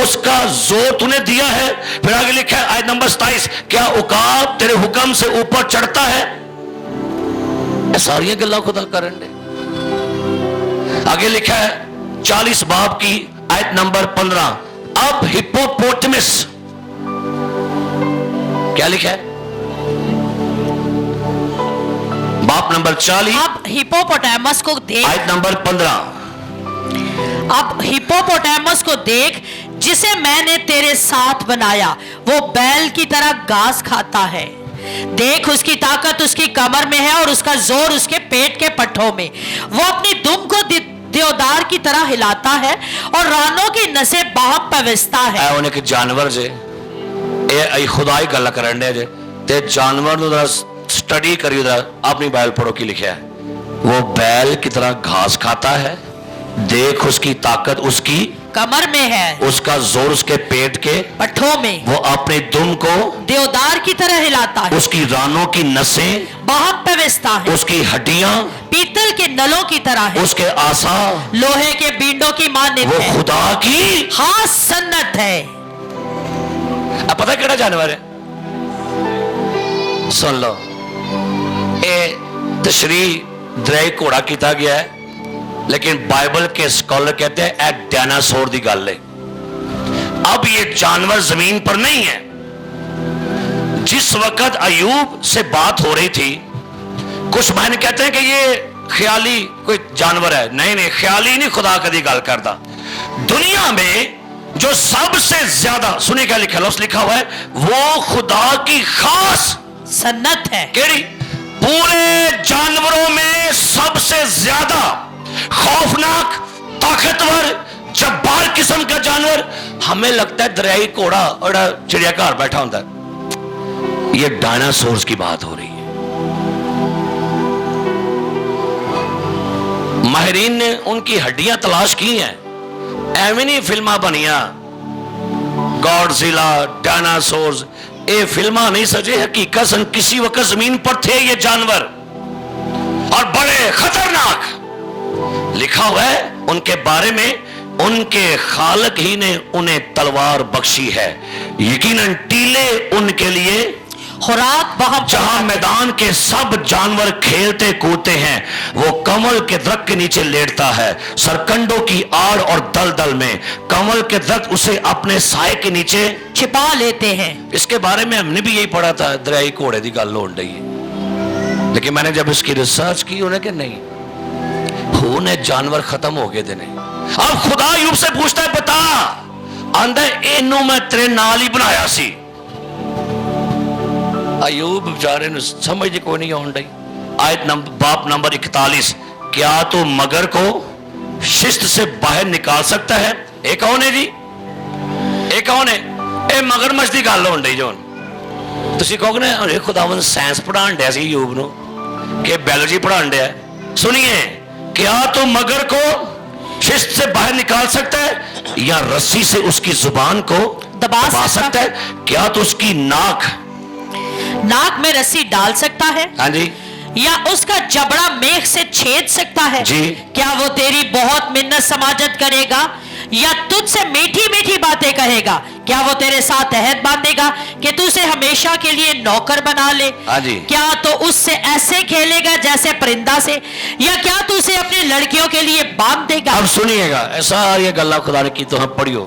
उसका जोर तूने दिया है। फिर आगे लिखा है आयत नंबर 27 क्या उकाब तेरे हुक्म से ऊपर चढ़ता है। सारियां गल्लां खुदा करन दे। आगे लिखा है 40 बाब की आयत नंबर 15 अब हिप्पोपोटामस क्या लिखा है बाप नंबर 40 अब हिप्पोपोटामस को देख आयत नंबर 15 अब हिप्पोपोटामस को देख जिसे मैंने तेरे साथ बनाया, वो बैल की तरह घास खाता है। देख उसकी ताकत उसकी कमर में है और उसका जोर उसके पेट के पट्टों में। वो अपनी दुम को देवदार की तरह हिलाता है और रानों की नसें बाहर पविस्ता है। ऐ उन्हें कि जानवर जे ए खुदा ही गल करन दे जे ते जानवर नु जरा स्टडी करियो, जरा अपनी बाइबल पढ़ो की लिखा है। वो बैल की तरह घास खाता है, देख उसकी ताकत उसकी कमर में है, उसका जोर उसके पेट के पट्टों में। वो अपने दुम को देवदार की तरह हिलाता है, उसकी रानों की नसें बाहर पविस्ता है। उसकी हड्डियां पीतल के नलों की तरह है, उसके आसा लोहे के बींडों की मानित वो है। खुदा की हाँ सन्नत है। अब पता केड़ा जानवर है? सुन लो, ए तशरी दरियाई घोड़ा किया गया है, लेकिन बाइबल के स्कॉलर कहते हैं ए डायनासोर दी गल है। अब ये जानवर जमीन पर नहीं है। जिस वक्त अयूब से बात हो रही थी, कुछ मायने कहते हैं कि ये ख्याली कोई जानवर है। नहीं नहीं, ख्याली नहीं, खुदा कदी गल करता। दुनिया में जो सबसे ज्यादा, सुनिए क्या लिखा है, लिखा हुआ है वो खुदा की खास सन्नत है। केड़ी? पूरे जानवरों में सबसे ज्यादा खौफनाक, ताकतवर, जब्बार किस्म का जानवर हमें लगता है दरियाई घोड़ा और चिड़ियाघर बैठा होता है। ये डायनासोर्स की बात हो रही है। माहिरीन ने उनकी हड्डियां तलाश की हैं, एवं नहीं फिल्मां बनिया गॉडजिला, डायनासोर्स। ये फिल्मां नहीं सजे, हकीकत सन। किसी वक्त जमीन पर थे ये जानवर और बड़े खतरनाक। लिखा हुआ है उनके बारे में, उनके खालक ही ने उन्हें तलवार बख्शी है। यकीनन टीले उनके लिए खुराक बहुत। जहां मैदान के सब जानवर खेलते कूदते हैं, वो कमल के दरख्त के नीचे लेटता है। सरकंडों की आड़ और दलदल में कमल के दरख्त उसे अपने साए के नीचे छिपा लेते हैं। इसके बारे में हमने भी यही पढ़ा था, दरियाई घोड़े की गल होने रही है। लेकिन मैंने जब इसकी रिसर्च की, उन्हें कि नहीं, उन्हें जानवर खत्म हो गए थे। नहीं। अब खुदा अय्यूब से पूछता है, बता, आंदा इनू मैं तेरे नाल ही बनाया सी। अय्यूब बेचारे ने समझ कोई नहीं आउंड। आयत बाप नंबर 41, क्या तो मगर को शिस्त से बाहर निकाल सकता है? एक कौन है जी? एक कौन है? ए मगरमच्छ की गल होण डई जो तुसीं कहोगे ना, अरे खुदावन साइंस पढ़ाण दिया सी अय्यूब नूं कि बायोलॉजी पढ़ाण दिया। सुनिए, क्या तो मगर को शिस्त से बाहर निकाल सकता है या रस्सी से उसकी जुबान को दबा सकता है? क्या तो उसकी नाक में रस्सी डाल सकता है? हाँ जी। या उसका जबड़ा मेख से छेद सकता है? जी। क्या वो तेरी बहुत मिन्नत समाजत करेगा या तुझसे मीठी मीठी बातें कहेगा? क्या वो तेरे साथ अहद बांधेगा कि तू उसे हमेशा के लिए नौकर बना ले? हाँ जी। क्या तो उससे ऐसे खेलेगा जैसे परिंदा से, या क्या तू उसे अपनी लड़कियों के लिए बांध देगा? अब सुनिएगा, ऐसा ये गल्ला खुदा ने की तो हम पढ़ियो।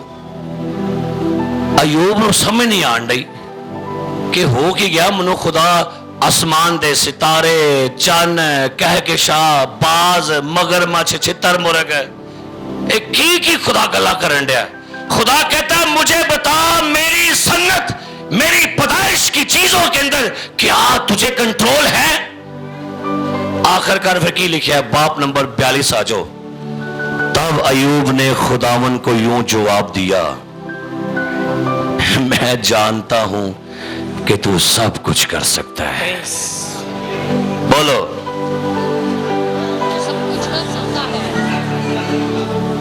अय्यूब को समझ नहीं आन डई कि हो की गया। मनु खुदा आसमान दे सितारे, चन, कह के शाह, बाज, मगरमच्छ, छितर मुर्ग, एक की खुदा गला करन दिया। खुदा कहता है, मुझे बता, मेरी सन्नत, मेरी पैदाइश की चीजों के अंदर क्या तुझे कंट्रोल है? आखिरकार फिर की लिखा है, बाप नंबर 42 आ जाओ। तब अय्यूब ने खुदावन को यूं जवाब दिया, मैं जानता हूं कि तू सब कुछ कर सकता है। बोलो,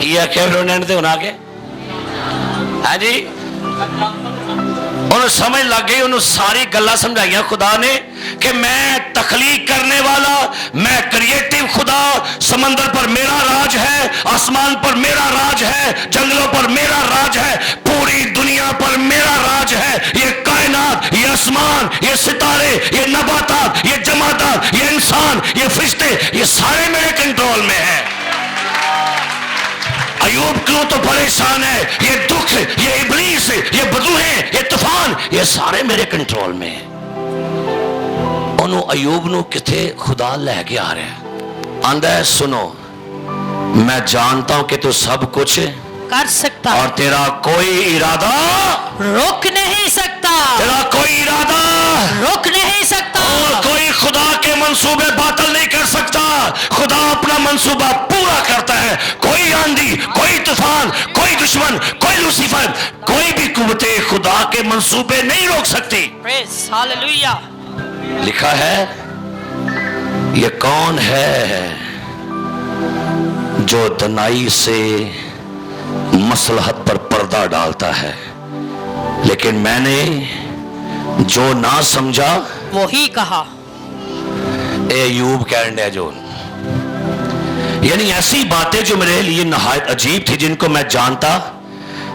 ये क्या होना के? हाँ जी, उन्हें समझ लग गई, उन्हें सारी गल्ला समझाइया खुदा ने कि मैं तखलीक करने वाला, मैं क्रिएटिव खुदा, समंदर पर मेरा राज है, आसमान पर मेरा राज है, जंगलों पर मेरा राज है, पूरी दुनिया पर मेरा राज है। ये कायनात, ये आसमान, ये सितारे, ये नबातात, ये जमादात, ये इंसान, ये फरिश्ते, ये सारे मेरे कंट्रोल में है। अय्यूब क्यों तो परेशान है? ये दुख, ये इब्लीस, ये बदूहें, ये तूफान, ये सारे मेरे कंट्रोल में है। उन्होंने अय्यूब नु किथे खुदा लेके आ रहा है। आंदा है, सुनो, मैं जानता हूं कि तू सब कुछ कर सकता और है, तेरा कोई इरादा, रुक नहीं सकता, तेरा कोई इरादा रुक नहीं सकता। और कोई खुदा के मंसूबे बातिल नहीं कर सकता। खुदा अपना मंसूबा पूरा करता है। कोई आंधी, कोई तूफान, कोई दुश्मन, कोई लूसीफर, कोई भी कुव्वतें खुदा के मंसूबे नहीं रोक सकती। Praise, hallelujah। लिखा है, ये कौन है जो दनाई से मसलहत पर पर्दा डालता है, लेकिन मैंने जो ना समझा वही कहा। ए यूब कहने जो, यानी ऐसी बातें जो मेरे लिए नहायत अजीब थी, जिनको मैं जानता।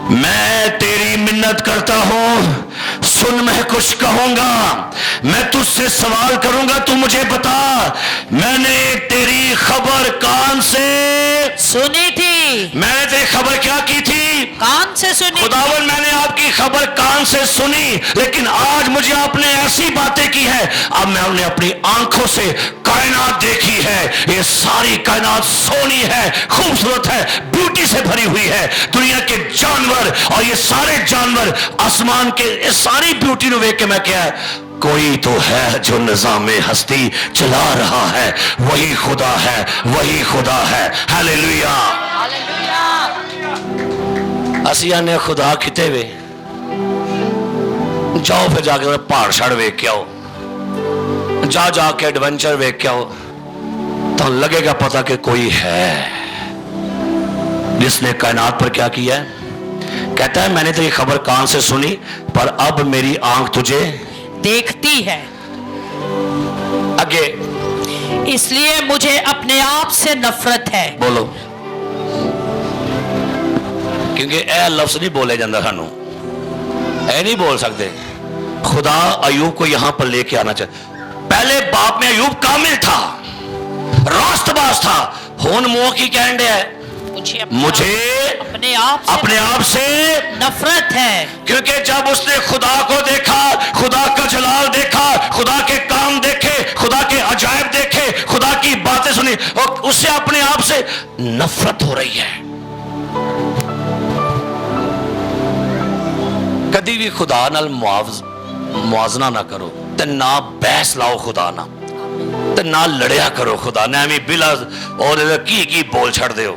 मैं तेरी मिन्नत करता हूं, सुन, मैं कुछ कहूंगा, मैं तुझसे सवाल करूंगा, तू मुझे बता। मैंने तेरी खबर कान से सुनी थी। मैंने तेरी खबर क्या की थी? कान से सुनी। खुदावन, मैंने आपकी खबर कान से सुनी, लेकिन आज मुझे आपने ऐसी बातें की है, अब मैंने अपनी आंखों से कायनात देखी है। ये सारी कायनात सोनी है, खूबसूरत है, ब्यूटी से भरी हुई है। दुनिया के जानवर और ये सारे जानवर आसमान के इस सारी ब्यूटी को देख के मैं क्या, कोई तो है जो निजामे हस्ती चला रहा है, वही खुदा है, वही खुदा है। हालेलुया। असिया ने खुदा किते वे जाओ, फिर जाके पहाड़ छड़ वेख के आओ, जा जाके एडवेंचर वेख के आओ, तो लगेगा पता कि कोई है जिसने कायनात पर क्या किया है। कहता है, मैंने तेरी खबर कान से सुनी, पर अब मेरी आंख तुझे देखती है। आगे, इसलिए मुझे अपने आप से नफरत है। बोलो, क्योंकि ए लफ्ज नहीं बोले जाता, सानू ए नहीं बोल सकते। खुदा अयूब को यहां पर लेके आना चाहिए। पहले बाप में अयूब कामिल था, रास्तबाज था, हुन मुंह की कहन दिया है, मुझे अपने आप से नफरत है। क्योंकि जब उसने खुदा को देखा, खुदा का जलाल देखा, खुदा के काम देखे, खुदा के अजायब देखे, खुदा की बातें सुनी, और उससे अपने आप से नफरत हो रही है। कभी भी खुदा नाल मुआवजना ना करो, ते ना बहस लाओ खुदा ना, ते ना लड़िया करो खुदा ने। एवं बिला और की बोल छड़ दो।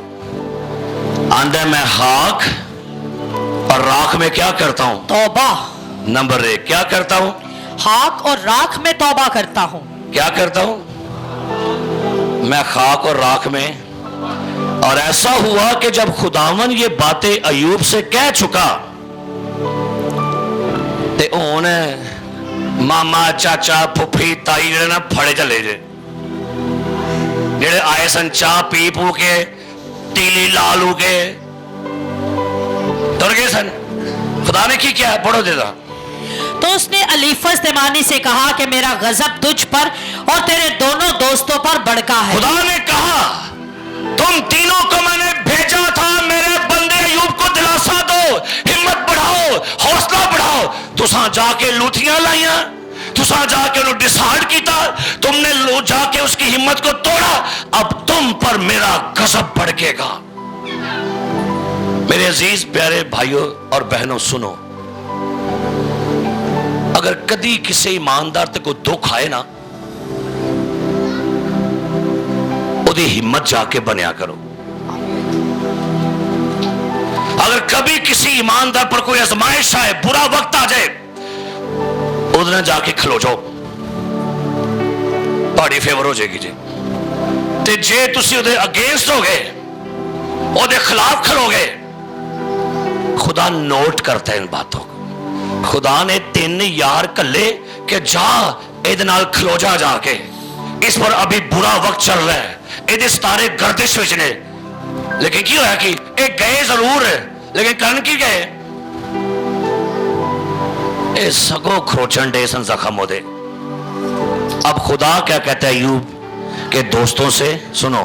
आंदा मैं हाक और राख में क्या करता हूं? तौबा। नंबर 1, क्या करता हूं? हाक और राख में तौबा करता हूं। क्या करता हूं? मैं खाक और राख में। और ऐसा हुआ कि जब खुदावन ये बातें अयूब से कह चुका, ते हुन मामा चाचा फुफी ताई जेड़े ना फड़े चले जे, जेड़े आए सन चाह पी पू के तीली लालू के तुर गए सन। खुदा ने की क्या? पढ़ो देता। तो उसने अलीफस तेमानी से कहा कि मेरा गजब तुझ पर और तेरे दोनों दोस्तों पर भड़का है। खुदा ने कहा, तुम तीनों को मैंने भेजा था, मेरे बंदे अयूब को दिलासा दो, हिम्मत बढ़ाओ, हौसला बढ़ाओ। तुसा जाके लूथियां लाइया, तुसा जाके उन्हें डिसाइड किया, तुमने जाके उसकी हिम्मत को तोड़ा, अब तुम पर मेरा गजब भड़केगा। मेरे अजीज प्यारे भाइयों और बहनों, सुनो, अगर कदी किसी ईमानदार तक को दुख आए ना, उदी हिम्मत जाके बनया करो। अगर कभी किसी ईमानदार पर कोई आजमाइश आए, बुरा वक्त आ जाए, उधर जाके खलो जाओ, ਤੁਹਾਡੀ फेवर हो जाएगी जी। ते जे तुसी उहदे अगेंस्ट हो गए, उहदे खिलाफ खलोगे, खुदा नोट करता है इन बातों को। खुदा ने 3 यार कले के जा इहदे नाल खलो जा जाके, इस पर अभी बुरा वक्त चल रहा है, इहदे सितारे गर्दिश विच ने। लेकिन की होया कि एक गए जरूर है, लेकिन करन की गए, ए सगो खरोचन डे सन जख्म होदे। अब खुदा क्या कहता है अय्यूब के दोस्तों से? सुनो,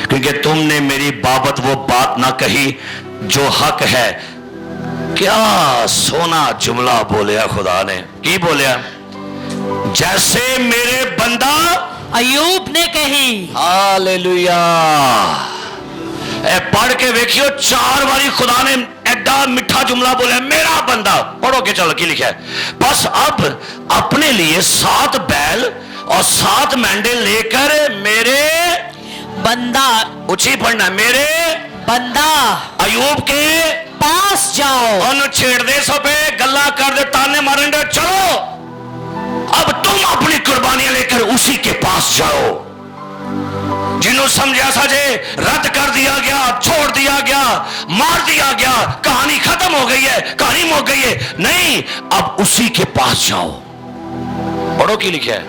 क्योंकि तुमने मेरी बाबत वो बात ना कही जो हक है। क्या सोना जुमला बोलिया खुदा ने। की बोलिया? जैसे मेरे बंदा अय्यूब ने कही। हालेलुया। पढ़ के देखियो 4 बारी खुदा ने एडा मिठा जुमला बोला, मेरा बंदा। पढ़ो के चलो की लिखा है, बस अब अपने लिए 7 बैल और 7 मेंढे लेकर मेरे बंदा, ऊंची पढ़ना, मेरे बंदा अयूब के पास जाओ। ਉਹਨੂੰ ਛੇੜਦੇ ਸੋ ਪਏ, ਗੱਲਾਂ ਕਰਦੇ, ਤਾਨੇ ਮਾਰਨ ਦੇ। चलो अब तुम अपनी कुर्बानियां लेकर उसी के पास जाओ। जिन्हों समझा सा जे रद्द कर दिया गया, छोड़ दिया गया, मार दिया गया, कहानी खत्म हो गई है, कहानी मुक गई है, नहीं, अब उसी के पास जाओ। पढ़ो की लिखा है,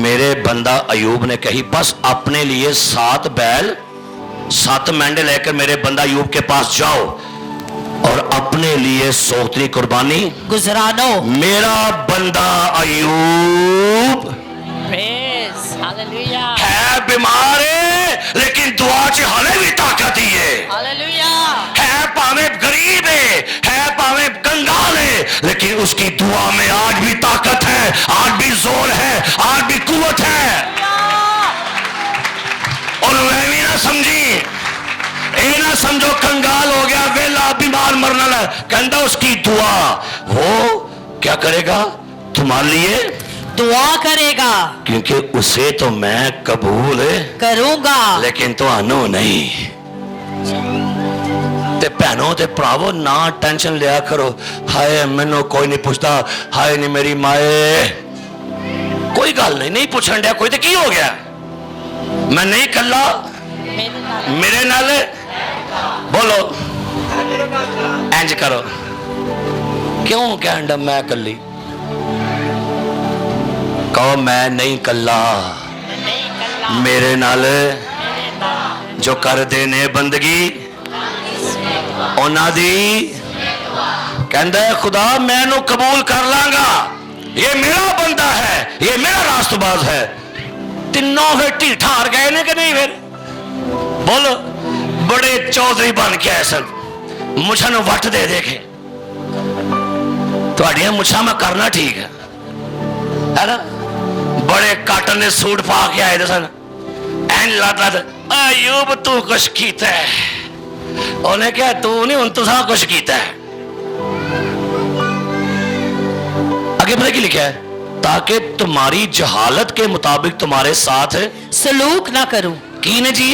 मेरे बंदा अयूब ने कही, बस अपने लिए 7 बैल 7 मेंढे लेकर मेरे बंदा अयूब के पास जाओ और अपने लिए सोतरी कुर्बानी गुजरानो। मेरा बंदा अयूब है बीमार है, लेकिन दुआ च हाले भी ताकत ही है भावे गरीब है भावे कंगाल है, लेकिन उसकी दुआ में आज भी ताकत है, आज भी जोर है, आज भी कुवत है। और मैं भी ना समझी, ये ना समझो कंगाल हो गया, वेला बीमार मरना लगा, कहता उसकी दुआ वो क्या करेगा, तुम्हारे लिए दुआ करेगा, क्योंकि उसे तो मैं कबूल करूंगा, लेकिन तुहानू नहीं। ते भैनों ते भरावो ना टेंशन लिया करो, हाय मैनू कोई नहीं पूछता, हाय नहीं मेरी माए, कोई गल नहीं, नहीं पूछन दिया कोई, तो की हो गया, मैं नहीं कला, मेरे नाल बोलो, इंज करो, क्यों कहंडा मैं कली, कहो मैं नहीं कला, मेरे नाल जो कर देने बंदगी उन्हां दी, कहंदा खुदा मैं इहनू कबूल कर लांगा, ये मेरा बंदा है, ये मेरा रास्तबाज है। तीनों फिर ढीठ हार गए ने कि नहीं, फिर बोलो, बड़े चौधरी बन के आए सन, मुछां नूं वट दे देखे, तुहाडियां मुछां मैं करना ठीक है ना, बड़े काटन दे सूट पा के आए सन, एन लद अयूब तू कुछ कीता है, उन्हें क्या तू नहीं, हुण तुसां कुछ कीता है। आगे पता की लिखा है, ताकि तुम्हारी जहालत के मुताबिक तुम्हारे साथ सलूक ना करूं। की ने जी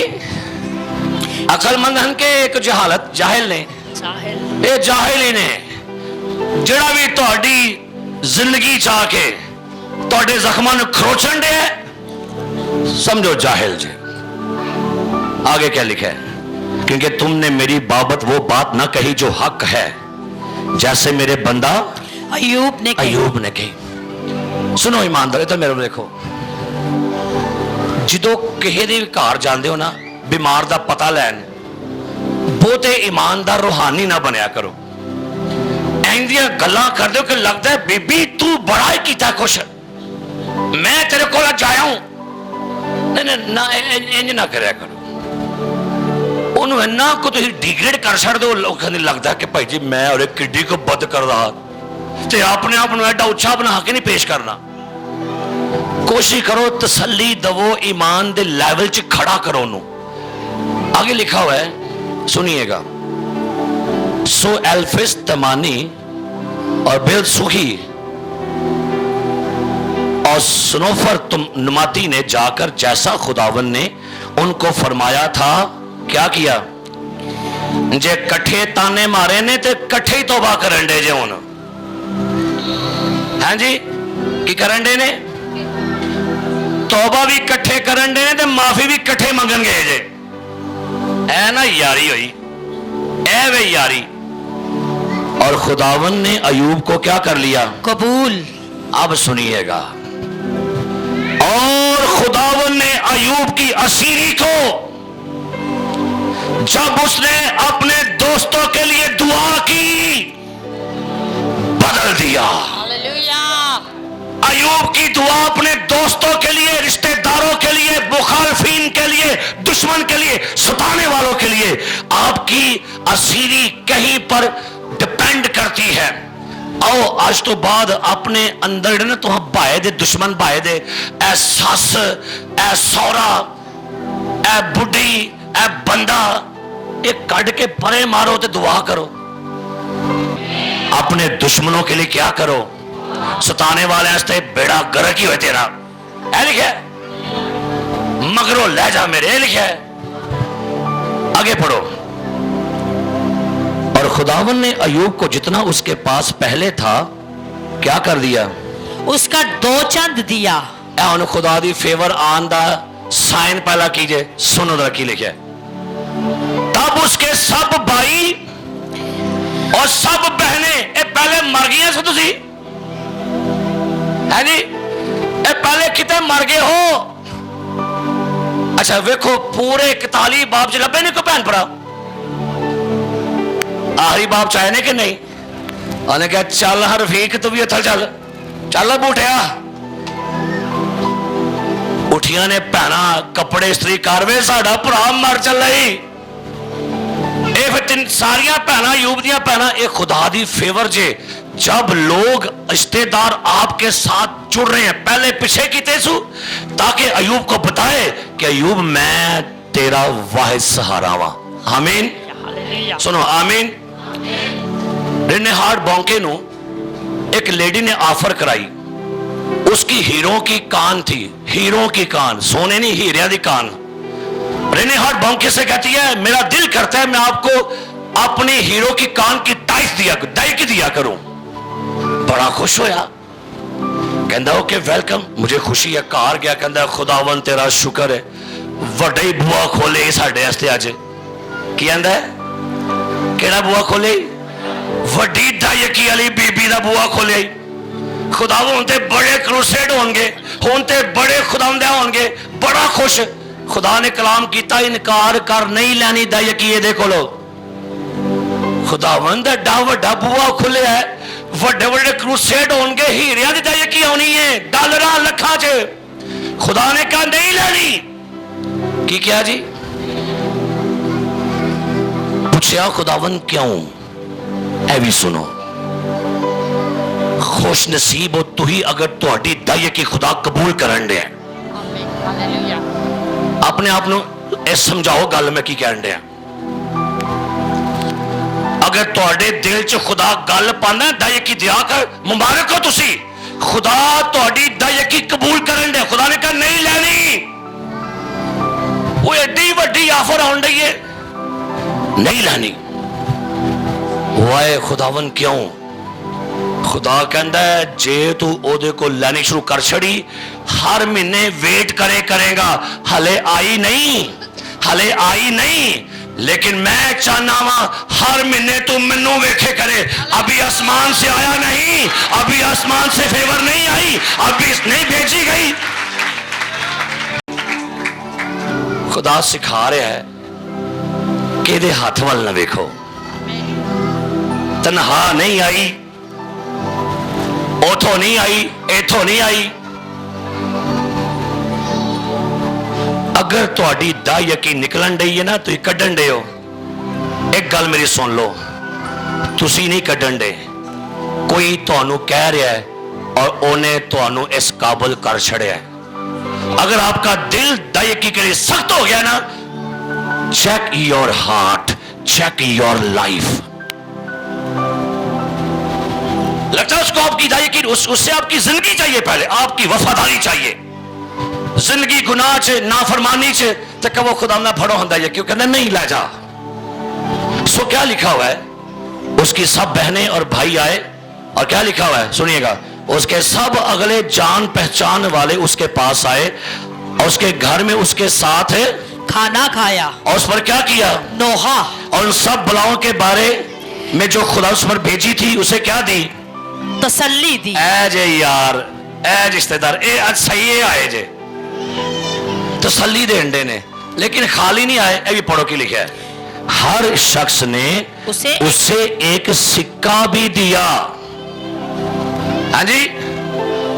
अकलमंद हन के एक जहालत जाहिल ने, ये जाहिल ही ने जड़ा भी तुहाडी जिंदगी चाह के तुहाडे जख्मां नूं खरोचण दे, समझो जाहिल जी। आगे क्या लिखा है, क्योंकि तुमने मेरी बाबत वो बात ना कही जो हक है, जैसे मेरे बंदा अयूब ने कही। सुनो ईमानदारी तो मेरे को देखो, ਜਦੋਂ ਕਿਸੇ ਦੇ ਘਰ ਜਾਂਦੇ ਹੋ ਨਾ, ਬਿਮਾਰ ਦਾ ਪਤਾ ਲੈਣ, ਬਹੁਤੇ ਇਮਾਨਦਾਰ ਰੂਹਾਨੀ ਨਾ ਬਣਿਆ ਕਰੋ, ਇੰਦੀਆਂ ਗੱਲਾਂ ਕਰਦੇ ਹੋ ਕਿ ਲੱਗਦਾ ਹੈ ਬੀਬੀ ਤੂੰ ਬੜਾ ਹੀ ਕੀਤਾ ਕੁਛ, मैं तेरे को जाया हूं, नहीं ना इंज ना करया करो, उन्होंने इन्ना को तुम डिग्रेड कर छड़ दो, लोगों ने लगता कि भाई जी मैं और किड्डी को बद कर रहा, ते अपने आप को एडा उच्चा बना के नहीं पेश करना, कोशिश करो तसल्ली दवो, ईमान दे लेवल च खड़ा करो उन्हों। आगे लिखा हुआ है सुनिएगा, सो एल्फिस तमानी और बिल सुखी और सुनोफर तुम नुमाती ने जाकर जैसा खुदावन ने उनको फरमाया था क्या किया, जे कट्ठे ताने मारे ने ते कट्ठे ही तौबा करन दे जे हुण, हां जी की करन दे ने, तौबा भी कट्ठे करन दे ने ते माफी भी कट्ठे मंगन गए जे, ऐ ना यारी हुई, ऐ वे यारी। और खुदावन ने अयूब को क्या कर लिया, कबूल। अब सुनिएगा, और खुदावन ने अयूब की असीरी को जब उसने अपने दोस्तों के लिए दुआ की बदल दिया। अयूब की दुआ अपने दोस्तों के लिए, रिश्तेदारों के लिए, मुखालफीन के लिए, दुश्मन के लिए, सताने वालों के लिए, आपकी असीरी कहीं पर डिपेंड करती है। आओ आज तो बाद अपने अंदर ना तो भाए दे दुश्मन भाए दे, ऐ सस, ऐ सौरा, ऐ बुढ़ी, ऐ बंदा, एक कट के परे मारो तो दुआ करो, अपने दुश्मनों के लिए क्या करो, सताने वाले हंसते बेड़ा गर्क ही हुए तेरा, ऐ लिखा है, मगरों ले जा मेरे, लिखा है। आगे पढ़ो। और खुदावन ने अयूब को जितना उसके पास पहले था क्या कर दिया, उसका 2 चंद दिया। ਹੁਣ खुदा दी फेवर आन दा साइन पहला कीजिए, सुनो जरा की लिखा है। तब उसके सब भाई और सब बहनें, ये पहले मर गई सो तुसी है जी, ये पहले कितने मर गए हो। अच्छा वेखो पूरे 41 बाप च लभे ने कोई भैन भरा, आखिरी बाप चाहे ने कि नहीं। उन्हें कहा चल हर रफीक तू भी उथल चल, चल बूटिया। उठिया ने भैना कपड़े इस्त्री कर वे, साडा भरा मर चल। फिर सारिया भैना अयूब दियां भैना, ये खुदा दी फेवर जे जब लोग रिश्तेदार आपके साथ जुड़ रहे हैं, पहले पीछे कीते सु ताकि अयूब को बताए कि अयूब मैं तेरा वाहिद सहारा वा। आमीन, सुनो आमीन। रिनेहार्ड बॉन्के नु एक लेडी ने ऑफर कराई, उसकी हीरो की कान थी, हीरो की कान, सोने नहीं हीरे दी कान। रिनेहार्ड बॉन्के से कहती है मेरा दिल करता है मैं आपको अपनी हीरो की कान की टाइस दिया करूं। बड़ा खुश होया, कहता ओके वेलकम, मुझे खुशी है। कार गया, कहता खुदावन तेरा शुक्र है, वड्डा ही बुआ खोले साडे वास्ते अज। की कहंदा है, केड़ा बुआ खोले, वड्डी दायकी वाली बीबी दा बुआ खोले। खुदावन हुण ते बड़े क्रूसेड होणगे, हुण ते बड़े खुदावंदे होणगे। बड़ा खुश। खुदा ने कलाम किया इनकार कर नहीं लैनी दायकी दे कोलों। खुदावंद एडा वड्डा बुआ खुले है, वड्डे वड्डे क्रूसेड होणगे, हीरियां दी दायकी आउणी है डॉलरां लखां च। खुदा ने कहा नहीं लैनी। की क्या जी, पूछया खुदावंद क्यों, ऐ भी सुनो। खुश नसीब हो तू ही अगर तुहाडी दायकी खुदा कबूल करन दे। अपने आप को समझाओ गल मैं की कहन दिया। अगर तुहाडे दिल च खुदा गल पांदा दायकी दिया कर, मुबारक हो तुसी, खुदा तुहाडी दायकी कबूल करन दे। खुदा ने कहा नहीं लेनी। वो एडी वड्डी ऑफर आउण दी है, नहीं लेनी। वाए खुदावन क्यों। खुदा कहता है जे तू ओदे को लैनी शुरू कर छड़ी, हर महीने वेट करेगा, हले आई नहीं, हले आई नहीं, लेकिन मैं चाहना वा हर महीने तू मैनू वेखे करे। अभी आसमान से आया नहीं, अभी आसमान से फेवर नहीं आई, अभी नहीं भेजी गई। खुदा सिखा रहा है कि दे हाथ वाल ना वेखो। तनहा नहीं आई, उथों नहीं आई, इथों नहीं आई। अगर तुहाडी दायकी निकलन डई है ना, तुसीं कड्डण डे हो। एक गल मेरी सुन लो, तुसीं नहीं कड्डण डे, कोई तुहानू कह रहा है और उन्हें तुहानू इस काबिल कर छड़िया है। अगर आपका दिल दायकी के लिए सख्त हो गया ना, check your heart, check your life. लगता है उसको आपकी दायकी, उससे आपकी जिंदगी चाहिए, पहले आपकी वफादारी चाहिए। जिंदगी गुनाह च नाफरमानी च तो कबो खुदा ना फड़ो होंदा है, क्यों कहना नहीं ला जा। सो क्या लिखा हुआ है, उसकी सब बहनें और भाई आए, और क्या लिखा हुआ है सुनिएगा, उसके सब अगले जान पहचान वाले उसके पास आए और उसके घर में उसके साथ खाना खाया और उस पर क्या किया, नोहा, और उन सब बलाओं के बारे में जो खुदा उस पर भेजी थी उसे क्या दी, तसल्ली दी। ऐ जे यार, ऐ रिश्तेदार, ए आज सही आए जे तसल्ली दे अंडे ने, लेकिन खाली नहीं आए। ये भी पढ़ो की लिखा है, हर शख्स ने उसे एक सिक्का भी दिया। हाँ जी,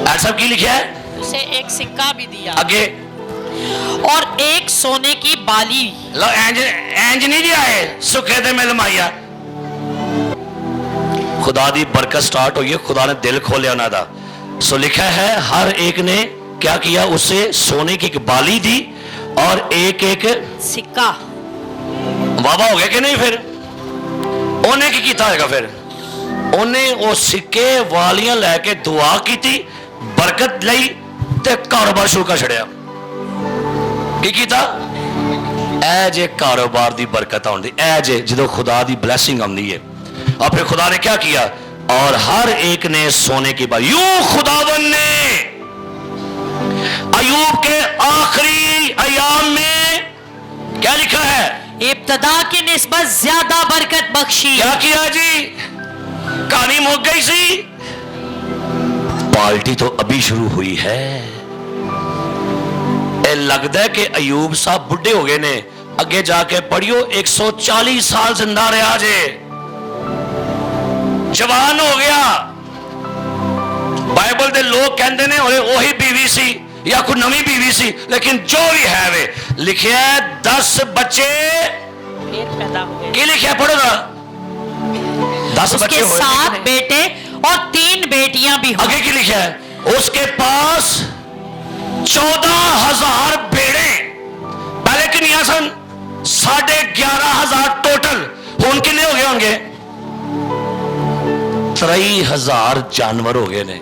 ऐसा की लिखा है, उसे एक सिक्का भी दिया। आगे, और एक सोने की बाली। लो एंज नहीं दिया है, सुखे दे में लमाइया। खुदा दी बरकत स्टार्ट हुई है, खुदा ने दिल खोलिया उन्हों दा। सो लिखा है हर एक ने क्या किया, उसे सोने की एक बाली दी और एक एक सिक्का। ਵਾਵਾ ਹੋ ਗਿਆ ਕਿ ਨਹੀਂ? ਫਿਰ ਉਹਨੇ ਕੀ ਕੀਤਾ ਹੋਏਗਾ? ਫਿਰ ਉਹਨੇ ਉਹ ਸਿੱਕੇ ਵਾਲੀਆਂ ਲੈ ਕੇ ਦੁਆ ਕੀਤੀ, ਬਰਕਤ ਲਈ ਤੇ ਕਾਰੋਬਾਰ ਸ਼ੁਰੂ ਕਰ ਛੜਿਆ। ਕੀ ਕੀਤਾ? ਐ ਜੇ ਕਾਰੋਬਾਰ ਦੀ ਬਰਕਤ ਆਉਂਦੀ, ਐ ਜੇ ਜਦੋਂ ਖੁਦਾ ਦੀ ब्लेसिंग ਆਉਂਦੀ ਹੈ। और फिर खुदा ने क्या किया? और हर एक ने सोने की बात, यूं खुदावन ने अयूब के आखिरी अयाम में क्या लिखा है? इब्तदा की निस्बत ज्यादा बरकत बख्शी। क्या किया जी? कहानी मुक गई सी, पार्टी तो अभी शुरू हुई है। ए लगता है कि अयूब साहब बुढ़े हो गए ने। अगे जाके पढ़ियो 140 साल जिंदा रहा जे, जवान हो गया। बाइबल दे लोग कहते ने वही बीवी सी या कोई नवी बीवी सी, लेकिन जो भी है वे लिखे 10 बच्चे पैदा हो गए। की लिखे? पढ़ो ना। 10 बच्चे उसके 7 बेटे और 3 बेटियां भी हुई। आगे की लिखा है? उसके पास 14,000 भेड़े, पहले कितनी सन? 11,500 टोटल। हुन कितने हो गए होंगे? 23,000 जानवर हो गए ने।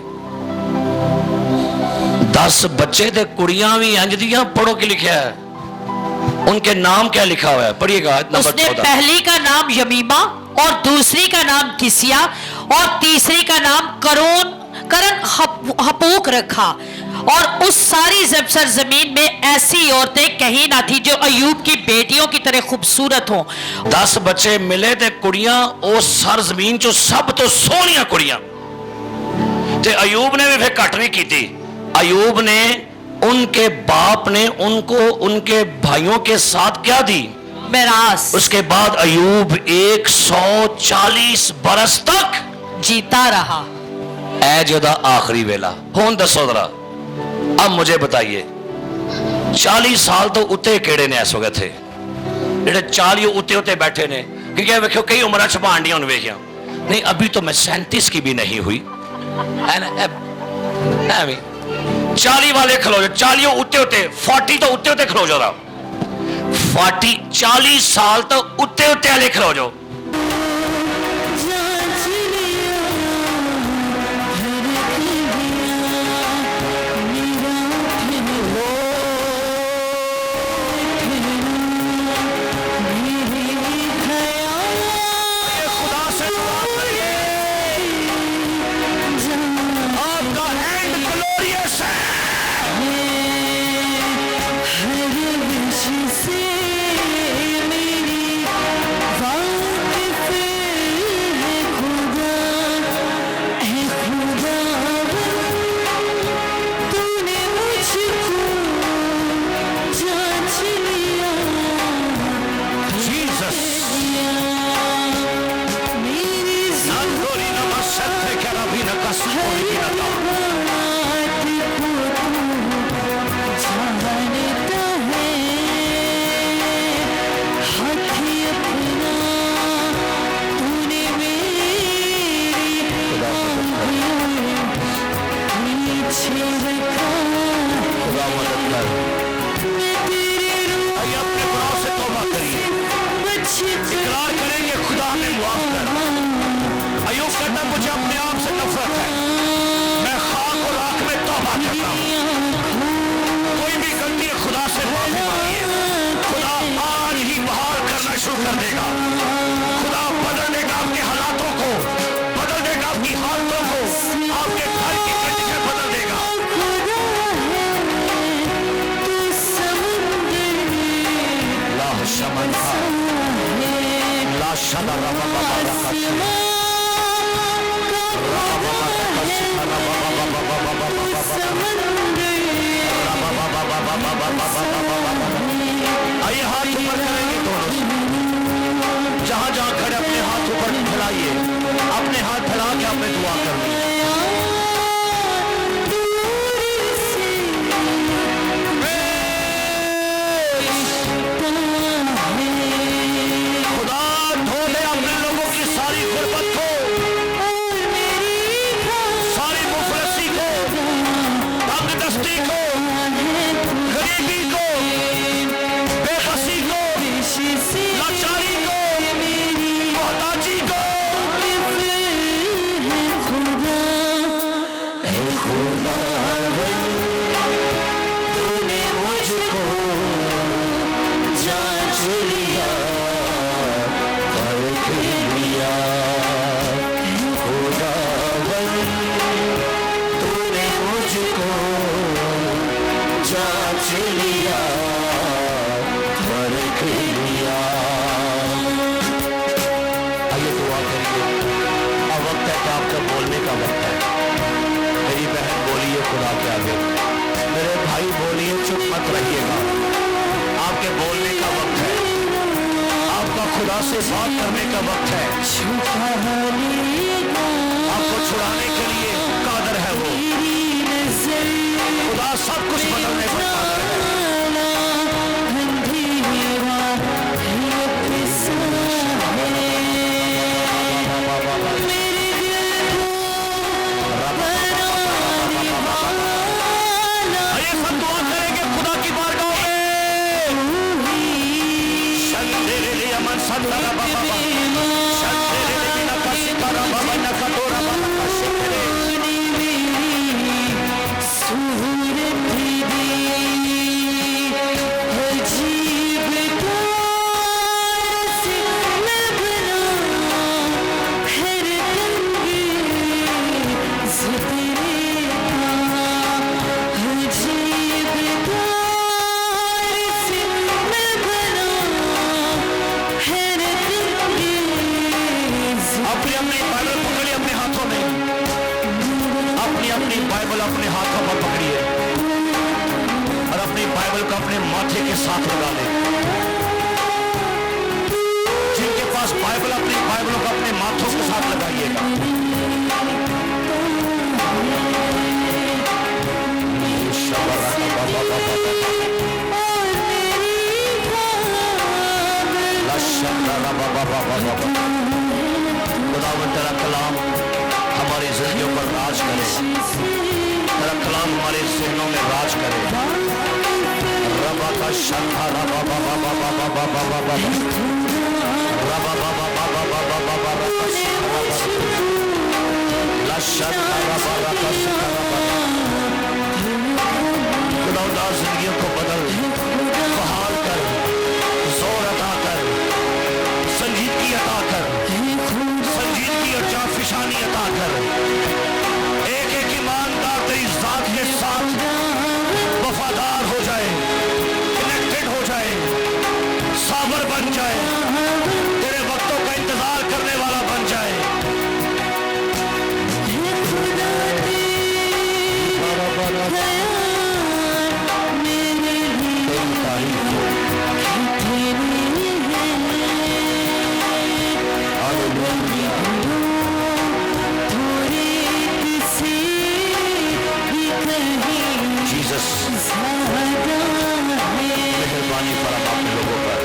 10 बच्चे थे, कुड़ियां भी इंज दियां। पढ़ो की लिखा है? उनके नाम क्या लिखा हुआ है? पढ़िएगा नंबर 14। उसने पहली का नाम यमीमा और दूसरी का नाम किसिया और तीसरी का नाम करन हपूक रखा। और उस सारी सरजमीन में ऐसी औरतें कहीं ना थी जो अयूब की बेटियों की तरह खूबसूरत हो। 10 बच्चे मिले थे, कुड़ियां उस सरजमीन चो सब तो सोहनियां कुड़ियां। ते अयूब ने भी फिर घट नहीं की। अयूब ने, उनके बाप ने उनको उनके भाइयों के साथ क्या दी? मिरास। उसके बाद अयूब 140 बरस तक जीता रहा। ऐ जोदा आखिरी वेला हुन दसो जरा। अब मुझे बताइए 40 साल तो उत्ते केड़े ने इस वक्त थे जेडे 40 उत्ते उत्ते बैठे ने? क्योंकि वेखो कई उम्र छपान दी वेखिया नहीं, अभी तो मैं 37 की भी नहीं हुई है ना। 40 वाले खलो जाओ, 40 उत्ते उत्ते, 40 तो उत्ते उत्ते खलो जाओ। 40 साल तो उत्ते उत्ते वाले खलो जाओ। आइए हाथ ऊपर करेंगे दोनों। जहां जहां खड़े अपने हाथ ऊपर फैलाइए, अपने हाथ फैला के आपने दुआ करनी। खुदा धो ले अपने लोगों की सारी गुर्बत को, सारी मुफलसी को, तंगदस्ती को, गरीबी को, बेबसी को, लाचारी खुदा से बात करने का वक्त है। आपको छुड़ाने के लिए कादर है वो। खुदा सब कुछ बदलने पर कादर है। आइए सब दुआ करेंगे खुदा की बारगाह में। शंदेरे अमन संदरा बाबा शंदेरे बिना कसिकारा बाबा न कटोरा बाबा कशेरे सूरत दी अजीब तार से मैं बना हर तंगे ज़ितरे का अजीब तार से मैं बना हर तंगे अपनी अपनी बाइबल पकड़िए अपने हाथों में। अपनी अपनी बाइबल अपने हाथों में पकड़िए और अपनी बाइबल को अपने माथे के साथ लगा ले। जिनके पास बाइबल अपनी बाइबलों को अपने माथों के साथ लगाइएगा। खुदावंद तेरा कलाम हमारी जिंदगियों पर राज करे। तेरा कलाम हमारे ज़हनों में राज करे। रबा का शंखा रबा बाबा बाबा बाबा बाबा बाबा रबा बाबा बाबा बाबा बाबा लशंखा रबा रबा खुदावंद जिंदगियों को बदल, बहाल कर, जोर अता कर, संजीदगी अता कर, संजीदगी और जाफिशानी अता कर। एक एक ईमानदार तेरी जात के साथ वफादार हो जाए, कनेक्टेड हो जाए, साबर बन जाए, तेरे वक्तों का इंतजार करने वाला बन जाए। जीसस मेहरबानी फरमा अपने लोगों पर।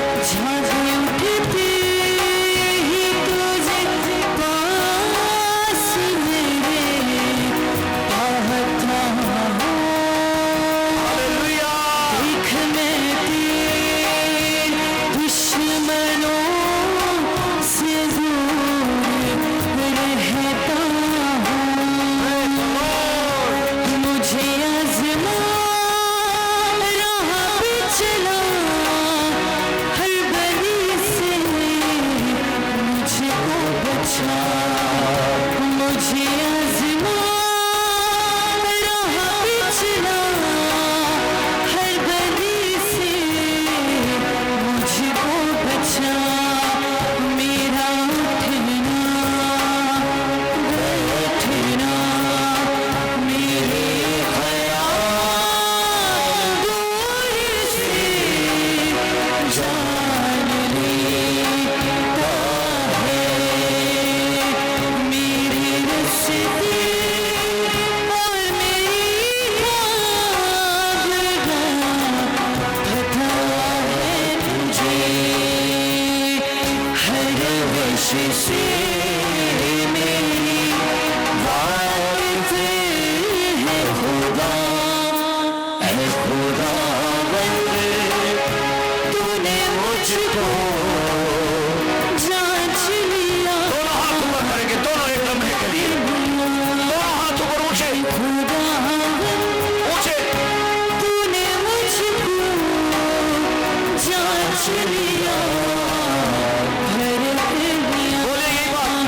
बोले यही बात।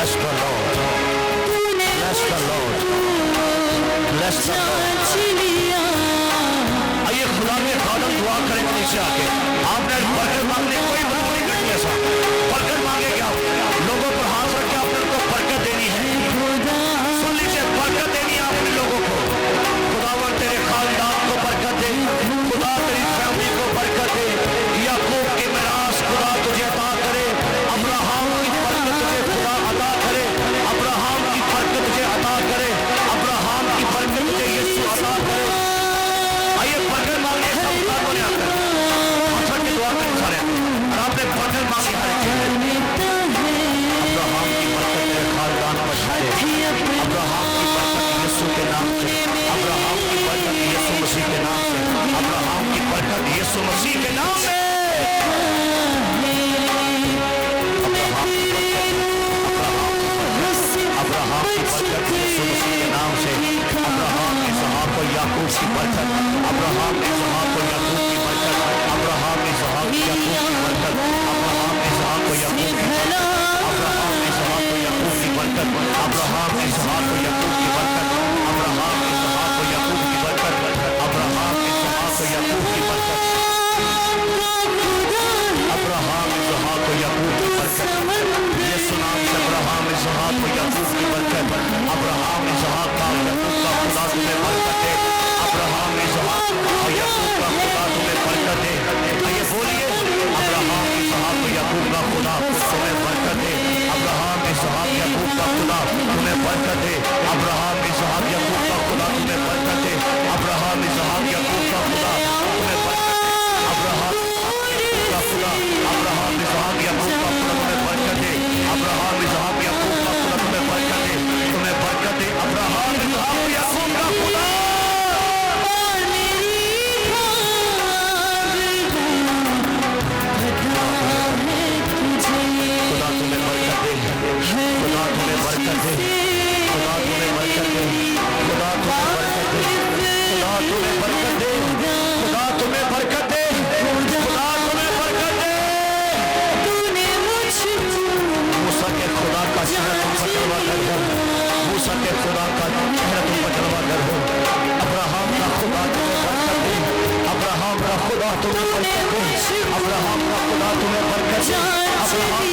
Bless the Lord. Bless the Lord. Bless the Lord. آئیے خدا کے خادم دعا کریں گے نیچے آ کے. آپ نے برکت مانگنے کوئی بات نہیں کرنی ایسا. برکت مانگے کیا لوگوں پر ہاتھ رکھ کے آپ نے ان کو برکت دینی ہے. سن لیجیے برکت دینی ہے آپ نے لوگوں کو. خداوند تیرے خاندان کو برکت دے. خدا تیری فیملی کو برکت دے. یعقوب کی میراث خدا تجھے عطا کرے. ابراہیم کی برکت تجھے خدا عطا کرے. ابراہیم کی برکت تجھے عطا کرے. ابراہیم کی برکت تجھے یسوع عطا کرے. آئیے برکت مانگے سب خدا کو لے آ کر ہاتھ رکھ کے دعا کریں سارے. اور آپ نے برکت مانگی ہر ایک چیز. ابراہیم کی برکت تیرے خاندان پر چھائے. ابراہیم کی برکت یسوع کے نام سے. ابراہیم کی برکت یسوع مسیح کے نام سے. ابراہیم کی برکت یسوع مسیح کے نام سے. ابراہیم کی برکت یسوع مسیح کے نام سے. ابراہیم اسحاق و یعقوب کی برکت. ابراہیم اسحاق و یعقوب کی برکت. ابراہیم اسحاق و یعقوب کی برکت. ابراہیم اسحاق و یعقوب کی برکت. ابراہیم اسحاق و یعقوب کی برکت. ابراہیم اسحاق و یعقوب کی برکت. ابراہیم اسحاق و یعقوب کی برکت. ابراہیم اسحاق و یعقوب کی برکت. ابراہیم اسحاق و یعقوب کی برکت. یہ سنام سے ابراہیم اسحاق و یعقوب کی برکت. ابراہیم اسحاق کا یعقوب کا خدا تمہیں برکت دے. ابراہیم اسحاق اور یعقوب کا خدا تمہیں برکت دے. یہ بولیے ابراہیم اسحاق و یعقوب کا خدا تمہیں برکت دے. ابراہیم اسحاق یعقوب کا خدا تمہیں برکت دے. ابراہیم اسحاق یعقوب کا خدا تمہیں برکت دے. ابراہیم اسحاق یعقوب کا خدا تمہیں برکت دے. ابراہیم اسحاق یعقوب کا خدا تمہیں برکت دے. ابراہیم اسحاق یعقوب کا خدا تمہیں برکت دے. تمہیں برکت دے. ابراہیم اسحاق یعقوب کا خدا خدا تمہیں برکت دے. خدا تمہیں برکت دے. خدا تمہیں برکت دے. خدا تمہیں برکت دے. خدا تمہیں برکت دے. خدا تمہیں برکت دے. موسیٰ کے خدا کا چہرہ تم پر جلوہ گر ہو. موسیٰ کے خدا کا چہرہ تم پر جلوہ گر ہو. ابراہیم کا خدا تمہیں برکت دے. ابراہیم کا خدا تمہیں برکت دے. ابراہیم کا خدا تمہیں برکت دے. ابراہیم